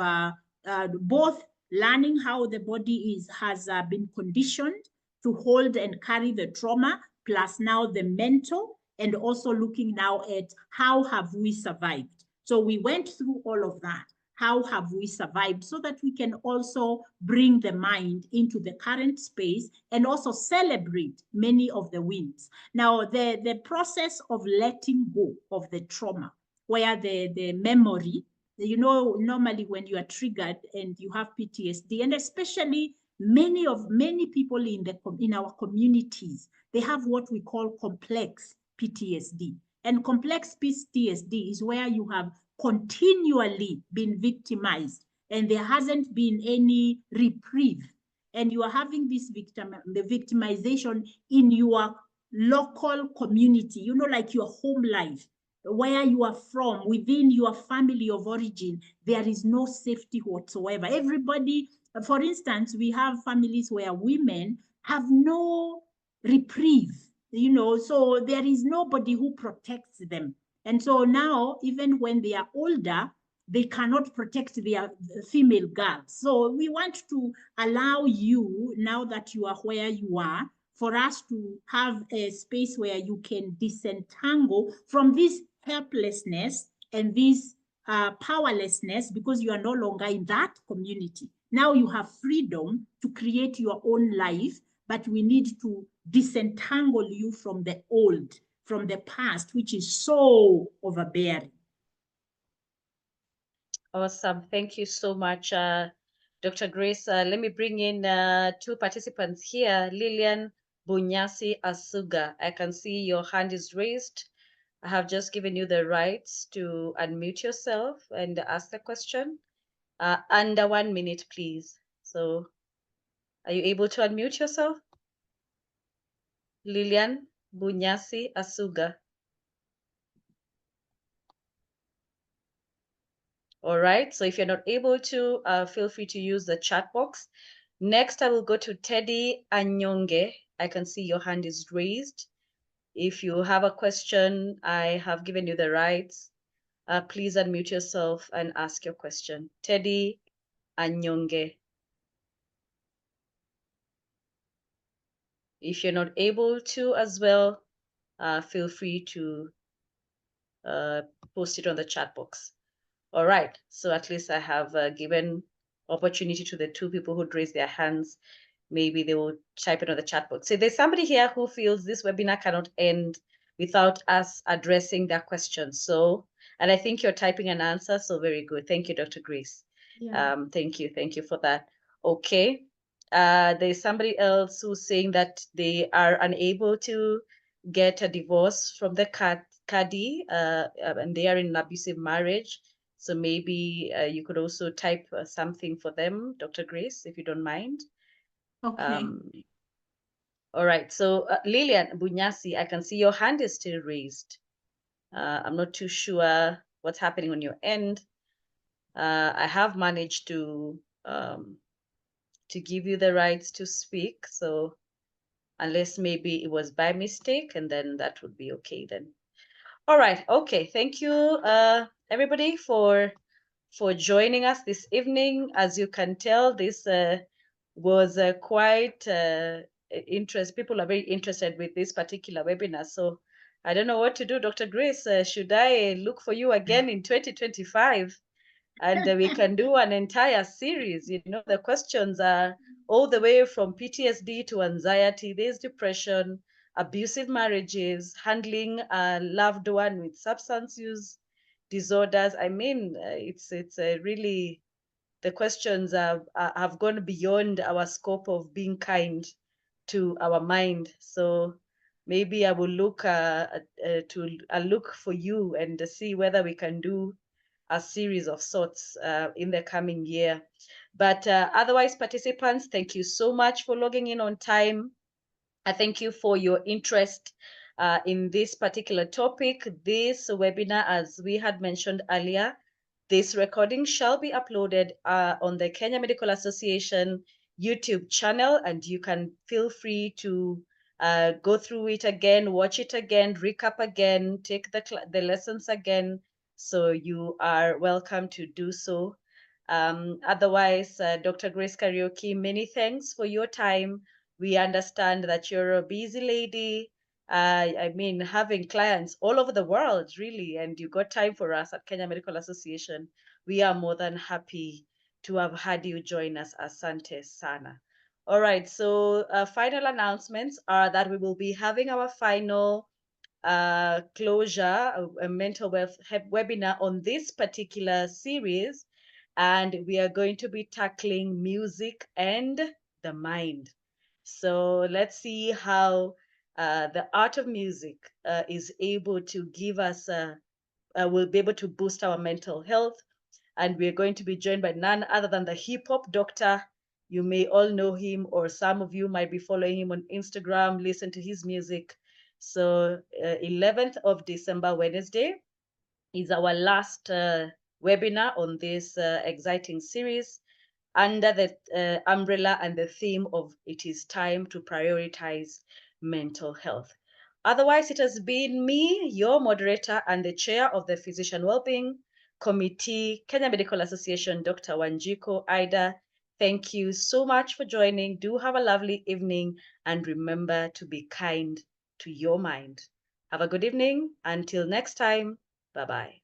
both learning how the body has been conditioned to hold and carry the trauma, plus now the mental, and also looking now at how have we survived. So we went through all of that. How have we survived, so that we can also bring the mind into the current space and also celebrate many of the wins. Now, the process of letting go of the trauma, where the memory, you know, normally when you are triggered and you have PTSD, and especially many people in our communities, they have what we call complex PTSD. And complex PTSD is where you have continually been victimized and there hasn't been any reprieve. And you are having the victimization in your local community, you know, like your home life, where you are from, within your family of origin, there is no safety whatsoever. Everybody, for instance, we have families where women have no reprieve, you know, so there is nobody who protects them. And so now, even when they are older, they cannot protect their female girls. So we want to allow you, now that you are where you are, for us to have a space where you can disentangle from this helplessness and this powerlessness, because you are no longer in that community. Now you have freedom to create your own life, but we need to disentangle you from the old, from the past, which is so overbearing. Awesome. Thank you so much, Dr. Grace. Let me bring in two participants here. Lillian Bunyasi Asuga. I can see your hand is raised. I have just given you the rights to unmute yourself and ask the question. Under 1 minute, please. So are you able to unmute yourself? Lillian Bunyasi Asuga. All right, so if you're not able to, feel free to use the chat box. Next, I will go to Teddy Anyonge. I can see your hand is raised. If you have a question, I have given you the rights. Please unmute yourself and ask your question. Teddy Anyonge. If you're not able to as well, feel free to post it on the chat box. All right, so at least I have given opportunity to the two people who raised their hands. Maybe they will type it on the chat box. So there's somebody here who feels this webinar cannot end without us addressing their questions. So, and I think you're typing an answer, so very good. Thank you, Dr. Grace. Yeah. Thank you for that. Okay, there's somebody else who's saying that they are unable to get a divorce from the caddy, and they are in an abusive marriage. So maybe you could also type something for them, Dr. Grace, if you don't mind. Okay. All right. So Lilian Bunyasi, I can see your hand is still raised. I'm not too sure what's happening on your end. I have managed to give you the rights to speak. So unless maybe it was by mistake, and then that would be okay then. All right. Okay. Thank you, everybody, for joining us this evening. As you can tell, this was quite interest. People are very interested with this particular webinar. So I don't know what to do, Dr. Grace. Should I look for you again in 2025? And we can do an entire series. You know, the questions are all the way from PTSD to anxiety. There's depression, abusive marriages, handling a loved one with substance use disorders. I mean, it's really, the questions have gone beyond our scope of being kind to our mind. So maybe I will look look for you and see whether we can do a series of sorts in the coming year. But otherwise, participants, thank you so much for logging in on time. I thank you for your interest in this particular topic. This webinar, as we had mentioned earlier, this recording shall be uploaded on the Kenya Medical Association YouTube channel, and you can feel free to go through it again, watch it again, recap again, take the lessons again. So you are welcome to do so. Otherwise, Dr. Grace Karaoke, many thanks for your time. We understand that you're a busy lady. I mean, having clients all over the world, really, and you got time for us at Kenya Medical Association. We are more than happy to have had you join us. Asante sana. All right, so final announcements are that we will be having our final closure, a mental health webinar on this particular series, and we are going to be tackling music and the mind. So let's see how the art of music is able to give us, will be able to boost our mental health. And we're going to be joined by none other than the hip hop doctor. You may all know him, or some of you might be following him on Instagram, listen to his music. So 11th of December, Wednesday, is our last webinar on this exciting series under the umbrella and the theme of it is time to prioritize mental health. Otherwise, it has been me, your moderator and the chair of the Physician Wellbeing Committee, Kenya Medical Association, Dr. Wanjiko Ida. Thank you so much for joining. Do have a lovely evening and remember to be kind to your mind. Have a good evening. Until next time, bye-bye.